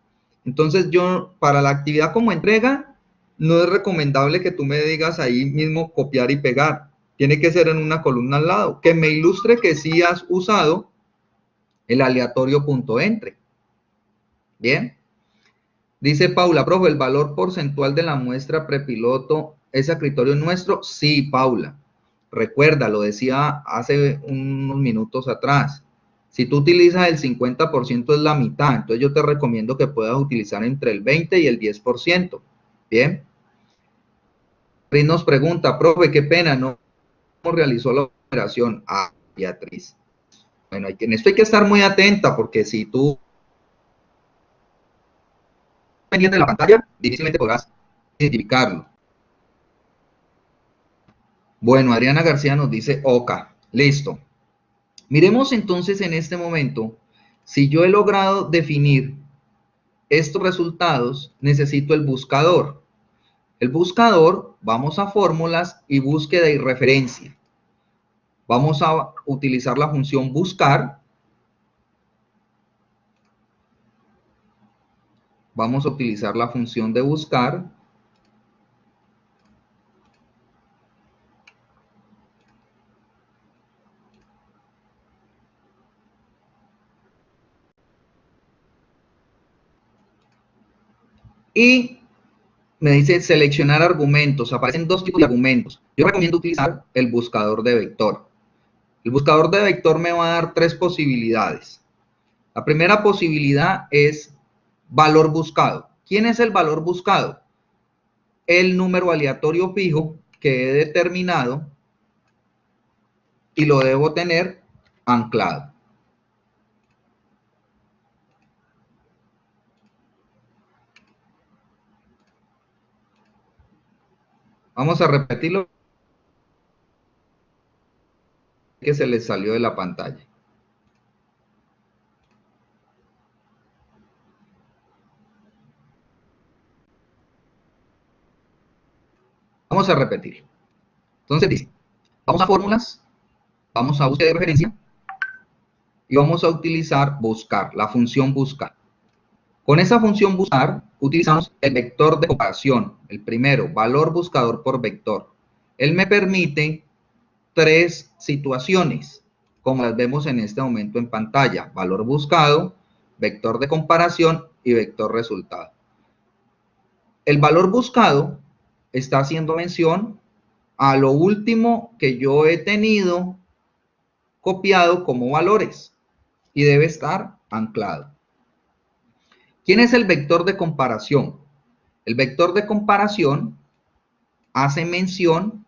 Entonces yo, para la actividad como entrega, no es recomendable que tú me digas ahí mismo copiar y pegar. Tiene que ser en una columna al lado, que me ilustre que sí has usado el aleatorio.entre. Bien. Dice Paula, profe, ¿el valor porcentual de la muestra prepiloto es a criterio nuestro? Sí, Paula. Recuerda, lo decía hace unos minutos atrás. Si tú utilizas el 50% es la mitad, entonces yo te recomiendo que puedas utilizar entre el 20 y el 10%. Bien. Beatriz nos pregunta, profe, qué pena, no realizó la operación. Ah, Beatriz. Bueno, en esto hay que estar muy atenta porque si tú pendiente de la pantalla, difícilmente podrás identificarlo. Bueno, Adriana García nos dice Oca. Listo. Miremos entonces en este momento, si yo he logrado definir estos resultados, necesito el buscador. El buscador, vamos a fórmulas y búsqueda y referencia. Vamos a utilizar la función buscar. Vamos a utilizar la función de buscar. Y me dice seleccionar argumentos. Aparecen dos tipos de argumentos. Yo recomiendo utilizar el buscador de vector. El buscador de vector me va a dar tres posibilidades. La primera posibilidad es valor buscado. ¿Quién es el valor buscado? El número aleatorio fijo que he determinado y lo debo tener anclado. Vamos a repetirlo que se les salió de la pantalla. Vamos a repetir. Entonces dice, vamos a fórmulas, vamos a búsqueda de referencia y vamos a utilizar buscar, la función buscar. Con esa función buscar utilizamos el vector de comparación, el primero, valor buscador por vector. Él me permite tres situaciones, como las vemos en este momento en pantalla: valor buscado, vector de comparación y vector resultado. El valor buscado está haciendo mención a lo último que yo he tenido copiado como valores y debe estar anclado. ¿Quién es el vector de comparación? El vector de comparación hace mención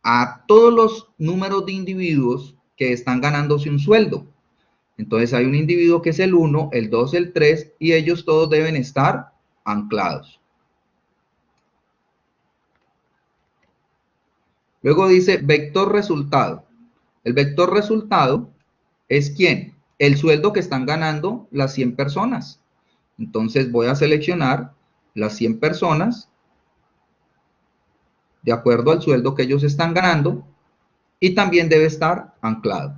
a todos los números de individuos que están ganándose un sueldo. Entonces hay un individuo que es el 1, el 2, el 3 y ellos todos deben estar anclados. Luego dice vector resultado. El vector resultado es ¿quién? El sueldo que están ganando las 100 personas. Entonces voy a seleccionar las 100 personas de acuerdo al sueldo que ellos están ganando y también debe estar anclado.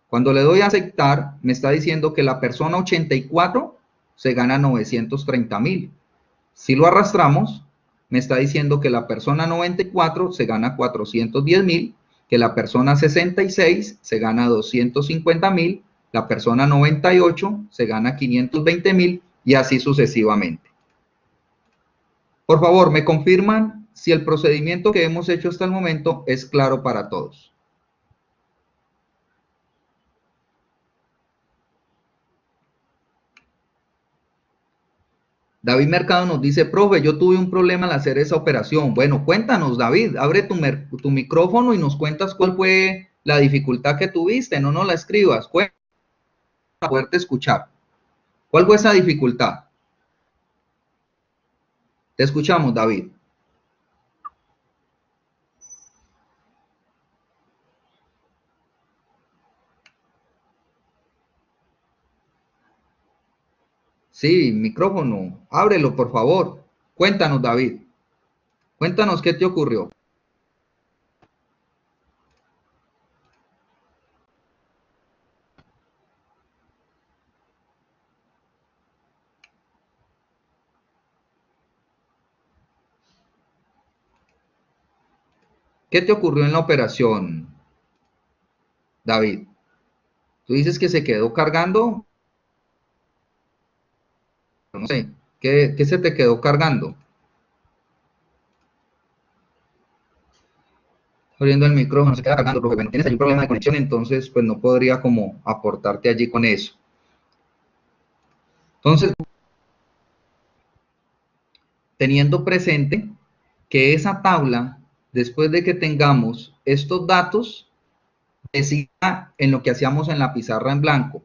Cuando le doy a aceptar, me está diciendo que la persona 84 se gana 930,000. Si lo arrastramos, me está diciendo que la persona 94 se gana 410,000, que la persona 66 se gana 250,000, la persona 98 se gana 520,000 y así sucesivamente. Por favor, ¿me confirman si el procedimiento que hemos hecho hasta el momento es claro para todos? David Mercado nos dice, profe, yo tuve un problema al hacer esa operación. Bueno, cuéntanos, David, abre tu micrófono y nos cuentas cuál fue la dificultad que tuviste. No nos la escribas, para poderte escuchar. ¿Cuál fue esa dificultad? Te escuchamos, David. Sí, micrófono, ábrelo, por favor. Cuéntanos, David. Cuéntanos qué te ocurrió. ¿Qué te ocurrió en la operación, David? Tú dices que se quedó cargando. No sé, ¿qué se te quedó cargando? Abriendo el micrófono, se queda cargando, porque bueno, tienes ahí un problema de conexión, entonces pues no podría como aportarte allí con eso. Entonces, teniendo presente que esa tabla, después de que tengamos estos datos, decida en lo que hacíamos en la pizarra en blanco.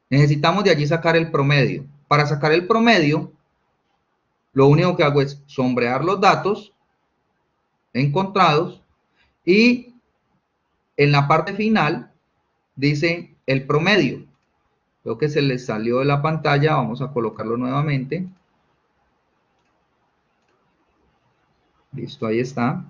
Necesitamos de allí sacar el promedio. Para sacar el promedio, lo único que hago es sombrear los datos encontrados y en la parte final dice el promedio. Creo que se les salió de la pantalla, vamos a colocarlo nuevamente. Listo, ahí está.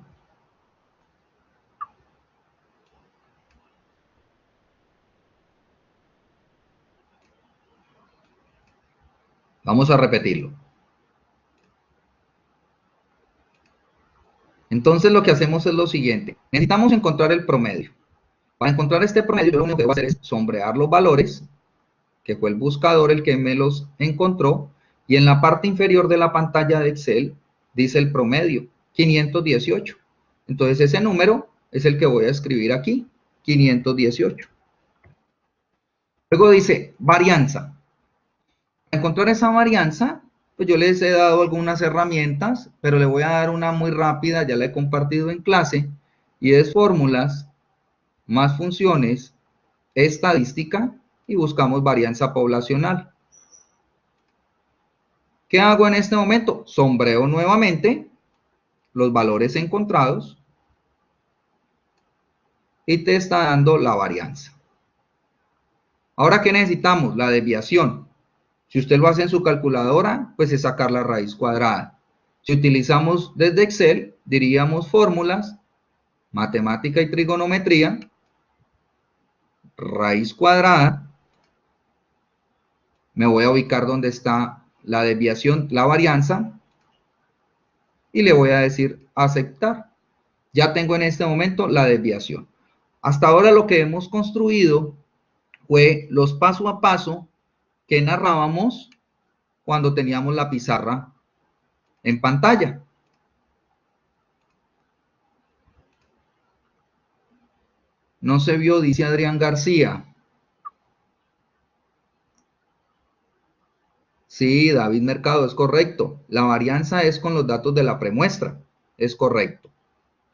Vamos a repetirlo. Entonces lo que hacemos es lo siguiente. Necesitamos encontrar el promedio. Para encontrar este promedio, lo único que voy a hacer es sombrear los valores, que fue el buscador el que me los encontró, y en la parte inferior de la pantalla de Excel dice el promedio, 518. Entonces ese número es el que voy a escribir aquí, 518. Luego dice varianza. Para encontrar esa varianza, pues yo les he dado algunas herramientas, pero le voy a dar una muy rápida, ya la he compartido en clase, y es fórmulas más funciones, estadística, y buscamos varianza poblacional. ¿Qué hago en este momento? Sombreo nuevamente los valores encontrados y te está dando la varianza. Ahora, ¿qué necesitamos? La desviación. Si usted lo hace en su calculadora, pues es sacar la raíz cuadrada. Si utilizamos desde Excel, diríamos fórmulas, matemática y trigonometría, raíz cuadrada. Me voy a ubicar donde está la desviación, la varianza, y le voy a decir aceptar. Ya tengo en este momento la desviación. Hasta ahora lo que hemos construido fue los paso a paso que narrábamos cuando teníamos la pizarra en pantalla. No se vio, dice Adrián García. Sí, David Mercado, es correcto. La varianza es con los datos de la premuestra. Es correcto.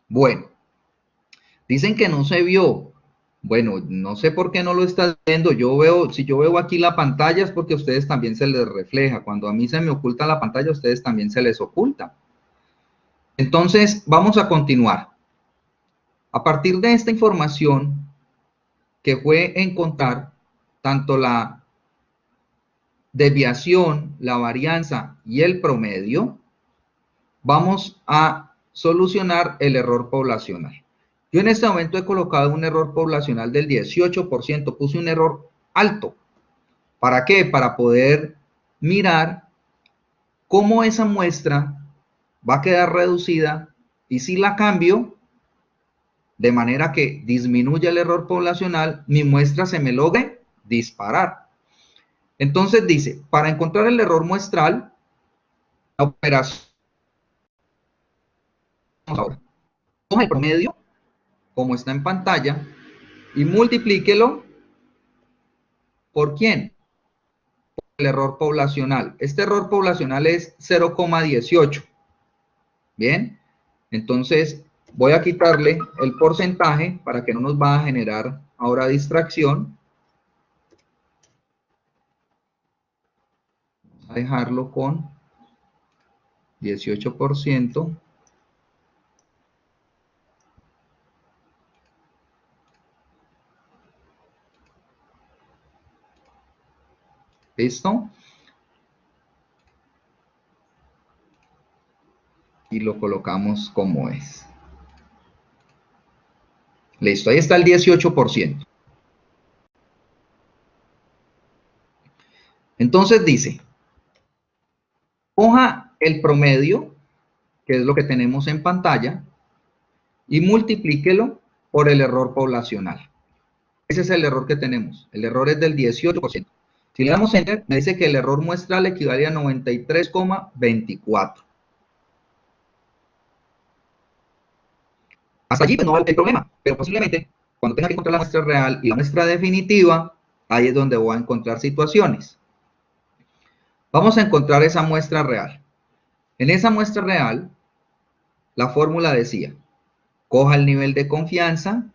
Bueno, dicen que no se vio. Bueno, no sé por qué no lo estás viendo. Yo veo, si yo veo aquí la pantalla es porque a ustedes también se les refleja. Cuando a mí se me oculta la pantalla, a ustedes también se les oculta. Entonces, vamos a continuar. A partir de esta información que fue encontrar tanto la desviación, la varianza y el promedio, vamos a solucionar el error poblacional. Yo en este momento he colocado un error poblacional del 18%, puse un error alto. ¿Para qué? Para poder mirar cómo esa muestra va a quedar reducida y si la cambio de manera que disminuya el error poblacional, mi muestra se me logre disparar. Entonces dice, para encontrar el error muestral, la operación, ahora, coja el promedio, como está en pantalla, y multiplíquelo por ¿quién? Por el error poblacional. Este error poblacional es 0,18. Bien, entonces voy a quitarle el porcentaje para que no nos va a generar ahora distracción. Vamos a dejarlo con 18%. ¿Listo? Y lo colocamos como es. Listo, ahí está el 18%. Entonces dice, coja el promedio, que es lo que tenemos en pantalla, y multiplíquelo por el error poblacional. Ese es el error que tenemos. El error es del 18%. Si le damos Enter, me dice que el error muestral equivale a 93,24. Hasta allí pues, no va el problema, pero posiblemente cuando tenga que encontrar la muestra real y la muestra definitiva, ahí es donde voy a encontrar situaciones. Vamos a encontrar esa muestra real. En esa muestra real, la fórmula decía, coja el nivel de confianza,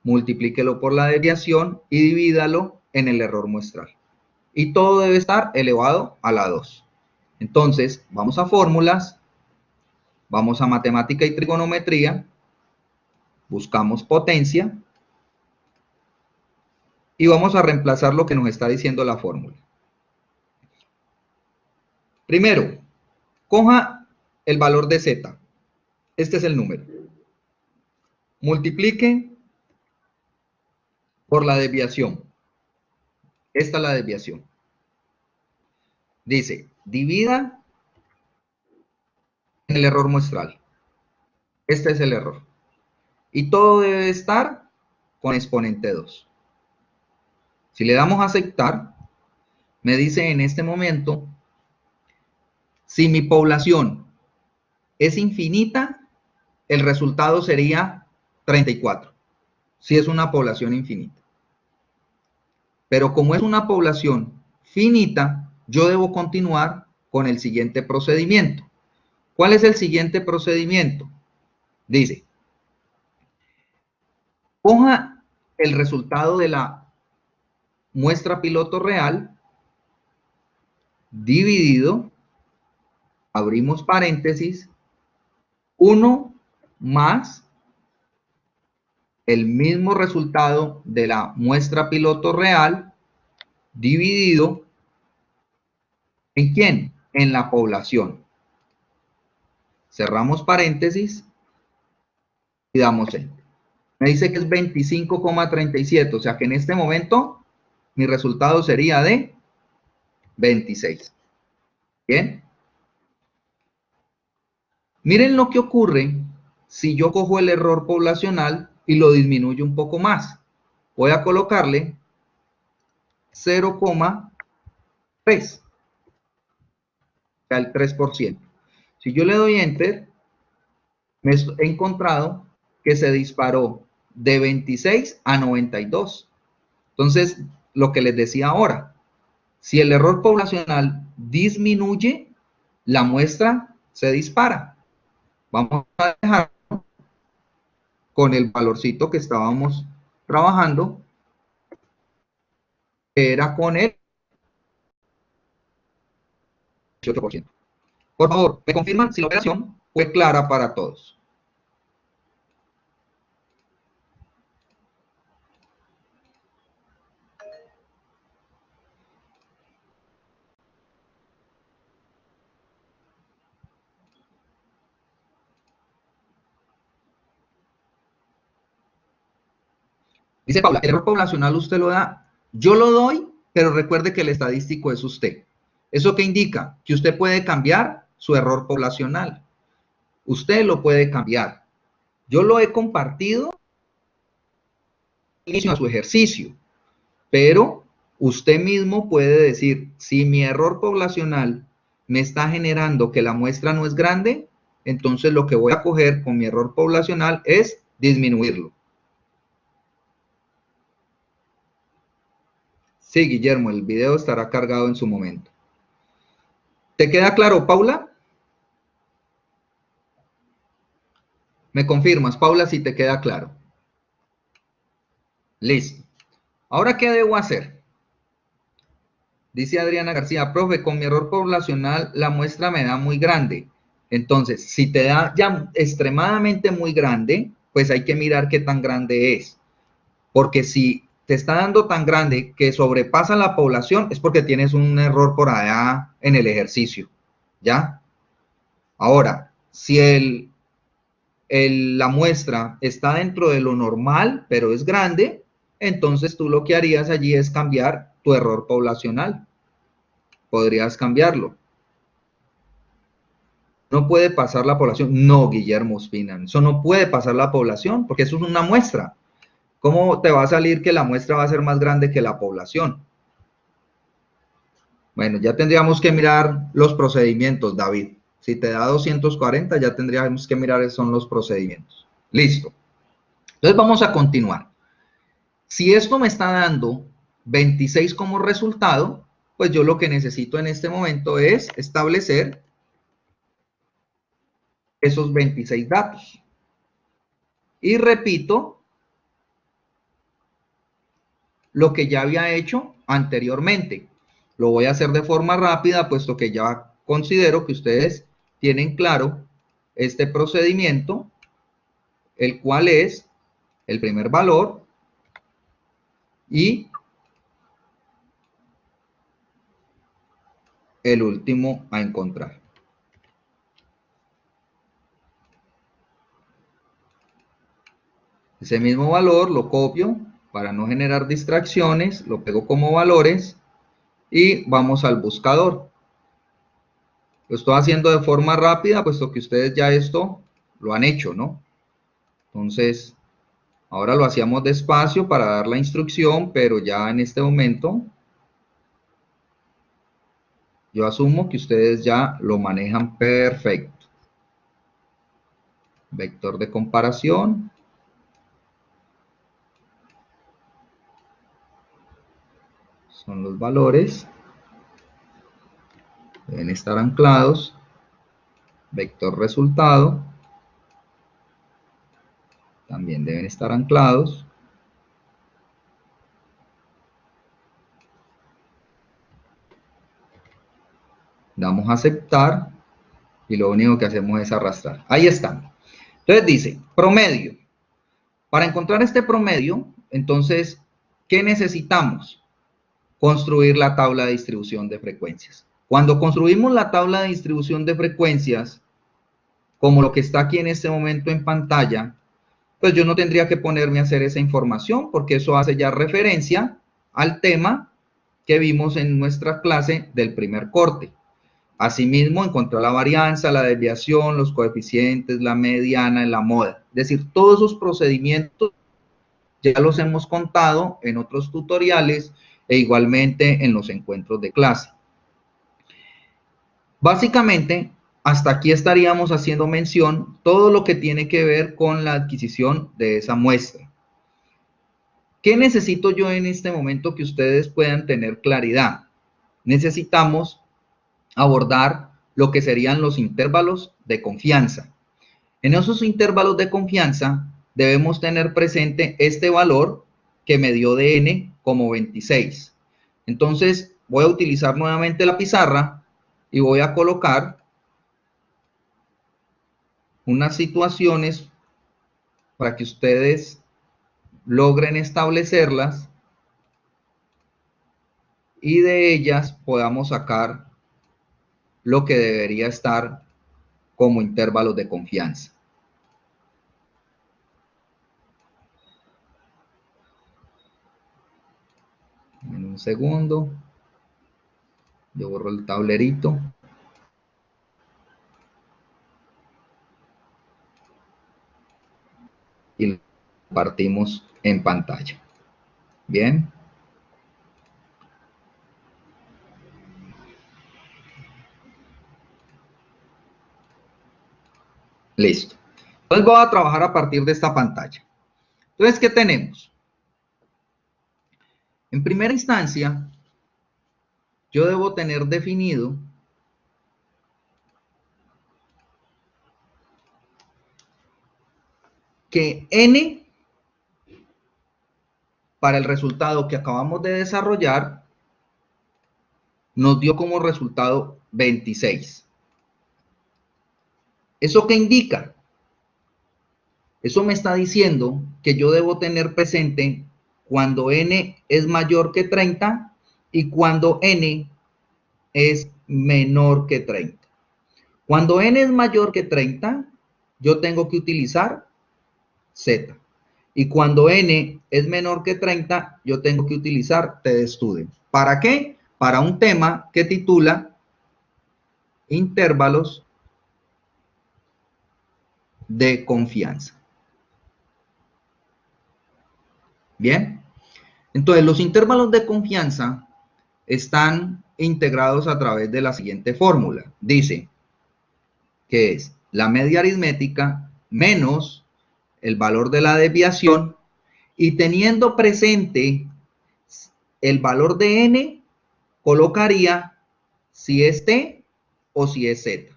multiplíquelo por la desviación y divídalo en el error muestral. Y todo debe estar elevado a la 2. Entonces, vamos a fórmulas, vamos a matemática y trigonometría, buscamos potencia y vamos a reemplazar lo que nos está diciendo la fórmula. Primero, coja el valor de z. Este es el número. Multiplique por la desviación. Esta es la desviación. Dice, divida en el error muestral. Este es el error. Y todo debe estar con exponente 2. Si le damos a aceptar, me dice en este momento, si mi población es infinita, el resultado sería 34. Si es una población infinita. Pero como es una población finita, yo debo continuar con el siguiente procedimiento. ¿Cuál es el siguiente procedimiento? Dice, coja el resultado de la muestra piloto real dividido, abrimos paréntesis, 1 más el mismo resultado de la muestra piloto real dividido ¿en quién? En la población. Cerramos paréntesis y damos enter. Me dice que es 25,37, o sea que en este momento mi resultado sería de 26. Bien. Miren lo que ocurre si yo cojo el error poblacional y lo disminuyo un poco más. Voy a colocarle 0,3, o sea, el 3%. Si yo le doy enter, me he encontrado que se disparó de 26 a 92. Entonces, lo que les decía ahora, si el error poblacional disminuye, la muestra se dispara. Vamos a dejar con el valorcito que estábamos trabajando, que era con el 18%. Por favor, me confirman si la operación fue clara para todos. Dice Paula, el error poblacional usted lo da, yo lo doy, pero recuerde que el estadístico es usted. ¿Eso qué indica? Que usted puede cambiar su error poblacional. Usted lo puede cambiar. Yo lo he compartido inicio a su ejercicio, pero usted mismo puede decir, si mi error poblacional me está generando que la muestra no es grande, entonces lo que voy a coger con mi error poblacional es disminuirlo. Sí, Guillermo, el video estará cargado en su momento. ¿Te queda claro, Paula? ¿Me confirmas, Paula, si te queda claro? Listo. Ahora, ¿qué debo hacer? Dice Adriana García, profe, con mi error poblacional la muestra me da muy grande. Entonces, si te da ya extremadamente muy grande, pues hay que mirar qué tan grande es. Porque si te está dando tan grande que sobrepasa la población, es porque tienes un error por allá en el ejercicio. ¿Ya? Ahora, si la muestra está dentro de lo normal, pero es grande, entonces tú lo que harías allí es cambiar tu error poblacional. Podrías cambiarlo. No puede pasar la población. No, Guillermo Ospina, eso no puede pasar la población, porque eso es una muestra. ¿Cómo te va a salir que la muestra va a ser más grande que la población? Bueno, ya tendríamos que mirar los procedimientos, David. Si te da 240, ya tendríamos que mirar son los procedimientos. Listo. Entonces vamos a continuar. Si esto me está dando 26 como resultado, pues yo lo que necesito en este momento es establecer esos 26 datos. Y repito lo que ya había hecho anteriormente. Lo voy a hacer de forma rápida, puesto que ya considero que ustedes tienen claro este procedimiento, el cual es el primer valor y el último a encontrar. Ese mismo valor lo copio para no generar distracciones, lo pego como valores y vamos al buscador. Lo estoy haciendo de forma rápida, puesto que ustedes ya esto lo han hecho, ¿no? Entonces, ahora lo hacíamos despacio para dar la instrucción, pero ya en este momento yo asumo que ustedes ya lo manejan perfecto. Vector de comparación. Son los valores. Deben estar anclados. Vector resultado. También deben estar anclados. Damos a aceptar y lo único que hacemos es arrastrar. Ahí están. Entonces dice, promedio. Para encontrar este promedio, entonces, ¿qué necesitamos? Construir la tabla de distribución de frecuencias. Cuando construimos la tabla de distribución de frecuencias, como lo que está aquí en este momento en pantalla, pues yo no tendría que ponerme a hacer esa información, porque eso hace ya referencia al tema que vimos en nuestra clase del primer corte. Asimismo, encontrar la varianza, la desviación, los coeficientes, la mediana, la moda. Es decir, todos esos procedimientos ya los hemos contado en otros tutoriales e igualmente en los encuentros de clase. Básicamente, hasta aquí estaríamos haciendo mención todo lo que tiene que ver con la adquisición de esa muestra. ¿Qué necesito yo en este momento que ustedes puedan tener claridad? Necesitamos abordar lo que serían los intervalos de confianza. En esos intervalos de confianza debemos tener presente este valor que me dio de n como 26. Entonces voy a utilizar nuevamente la pizarra y voy a colocar unas situaciones para que ustedes logren establecerlas y de ellas podamos sacar lo que debería estar como intervalos de confianza. En un segundo, yo borro el tablerito. Y lo compartimos en pantalla. Bien. Listo. Entonces voy a trabajar a partir de esta pantalla. Entonces, ¿qué tenemos? En primera instancia, yo debo tener definido que n, para el resultado que acabamos de desarrollar, nos dio como resultado 26. ¿Eso qué indica? Eso me está diciendo que yo debo tener presente cuando n es mayor que 30 y cuando n es menor que 30. Cuando n es mayor que 30, yo tengo que utilizar z. Y cuando n es menor que 30, yo tengo que utilizar tDestudent. ¿Para qué? Para un tema que titula intervalos de confianza. Bien. Entonces, los intervalos de confianza están integrados a través de la siguiente fórmula. Dice que es la media aritmética menos el valor de la desviación, y teniendo presente el valor de n, colocaría si es t o si es z.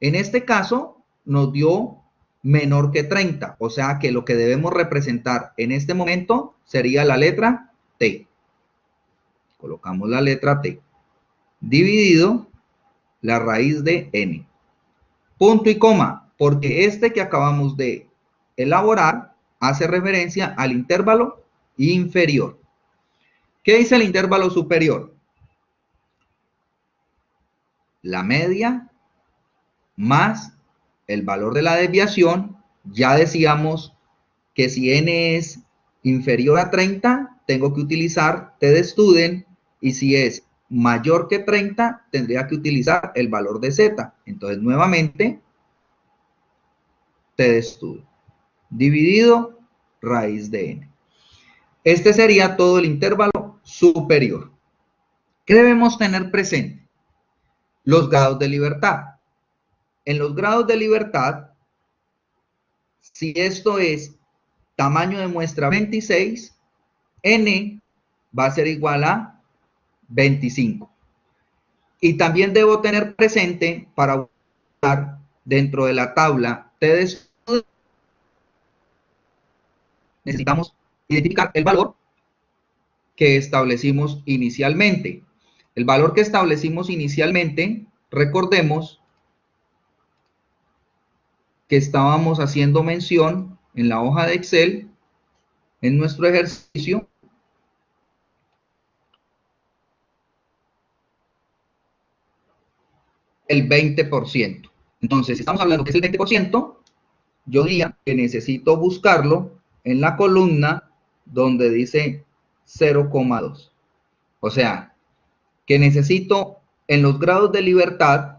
En este caso nos dio menor que 30, o sea que lo que debemos representar en este momento sería la letra t. Colocamos la letra t dividido la raíz de n. Punto y coma, porque este que acabamos de elaborar hace referencia al intervalo inferior. ¿Qué dice el intervalo superior? La media más el valor de la desviación. Ya decíamos que si n es inferior a 30, tengo que utilizar tDestudent, y si es mayor que 30, tendría que utilizar el valor de z. Entonces, nuevamente, tDestudent dividido raíz de n. Este sería todo el intervalo superior. ¿Qué debemos tener presente? Los grados de libertad. En los grados de libertad, si esto es tamaño de muestra 26, n va a ser igual a 25. Y también debo tener presente, para buscar dentro de la tabla tDestudent, necesitamos identificar el valor que establecimos inicialmente. El valor que establecimos inicialmente, recordemos que estábamos haciendo mención en la hoja de Excel, en nuestro ejercicio, el 20%. Entonces, si estamos hablando que es el 20%, yo diría que necesito buscarlo en la columna donde dice 0,2. O sea, que necesito en los grados de libertad,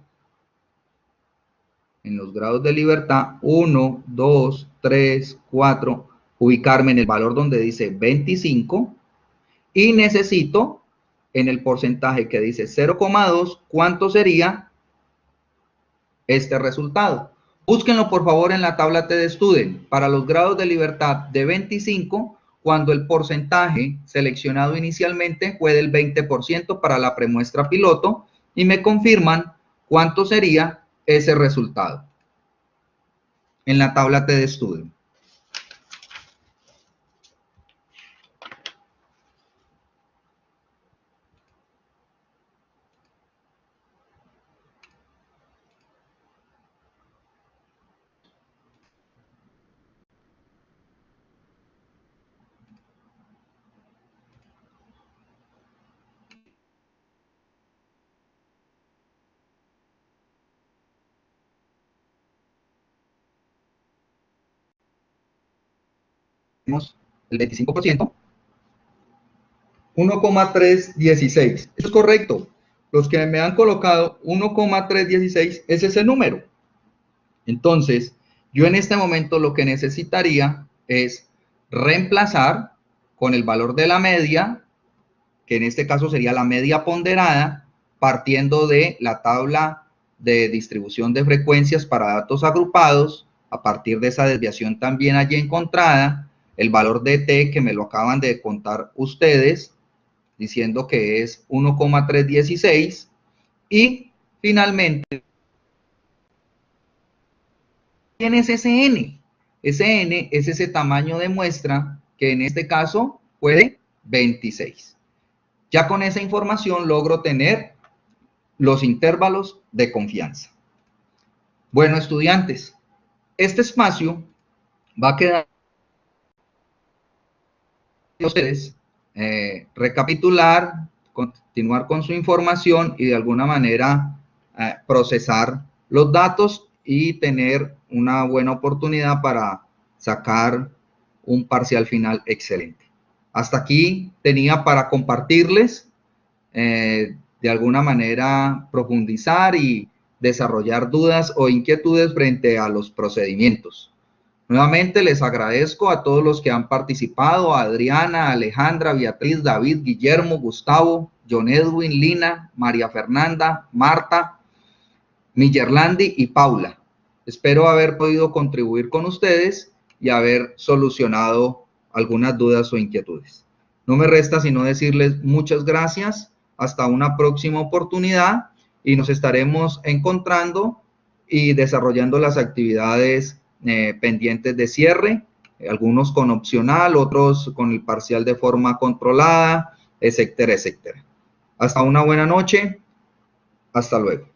1, 2, 3, 4, ubicarme en el valor donde dice 25, y necesito en el porcentaje que dice 0,2, ¿cuánto sería este resultado? Búsquenlo por favor en la tabla tDestudent. Para los grados de libertad de 25, cuando el porcentaje seleccionado inicialmente fue del 20% para la premuestra piloto y me confirman cuánto sería ese resultado en la tabla T de estudio. El 25%, 1,316. Eso es correcto. Los que me han colocado 1,316 es ese número. Entonces, yo en este momento lo que necesitaría es reemplazar con el valor de la media, que en este caso sería la media ponderada, partiendo de la tabla de distribución de frecuencias para datos agrupados, a partir de esa desviación también allí encontrada, el valor de T que me lo acaban de contar ustedes, diciendo que es 1,316, y finalmente, ¿quién es ese N? Ese N es ese tamaño de muestra que en este caso fue de 26. Ya con esa información logro tener los intervalos de confianza. Bueno, estudiantes, este espacio va a quedar a ustedes recapitular, continuar con su información y de alguna manera procesar los datos y tener una buena oportunidad para sacar un parcial final excelente. Hasta aquí tenía para compartirles, de alguna manera profundizar y desarrollar dudas o inquietudes frente a los procedimientos. Nuevamente les agradezco a todos los que han participado, a Adriana, Alejandra, Beatriz, David, Guillermo, Gustavo, John Edwin, Lina, María Fernanda, Marta, Millerlandi y Paula. Espero haber podido contribuir con ustedes y haber solucionado algunas dudas o inquietudes. No me resta sino decirles muchas gracias, hasta una próxima oportunidad y nos estaremos encontrando y desarrollando las actividades pendientes de cierre, algunos con opcional, otros con el parcial de forma controlada, etcétera, etcétera. Hasta una buena noche. Hasta luego.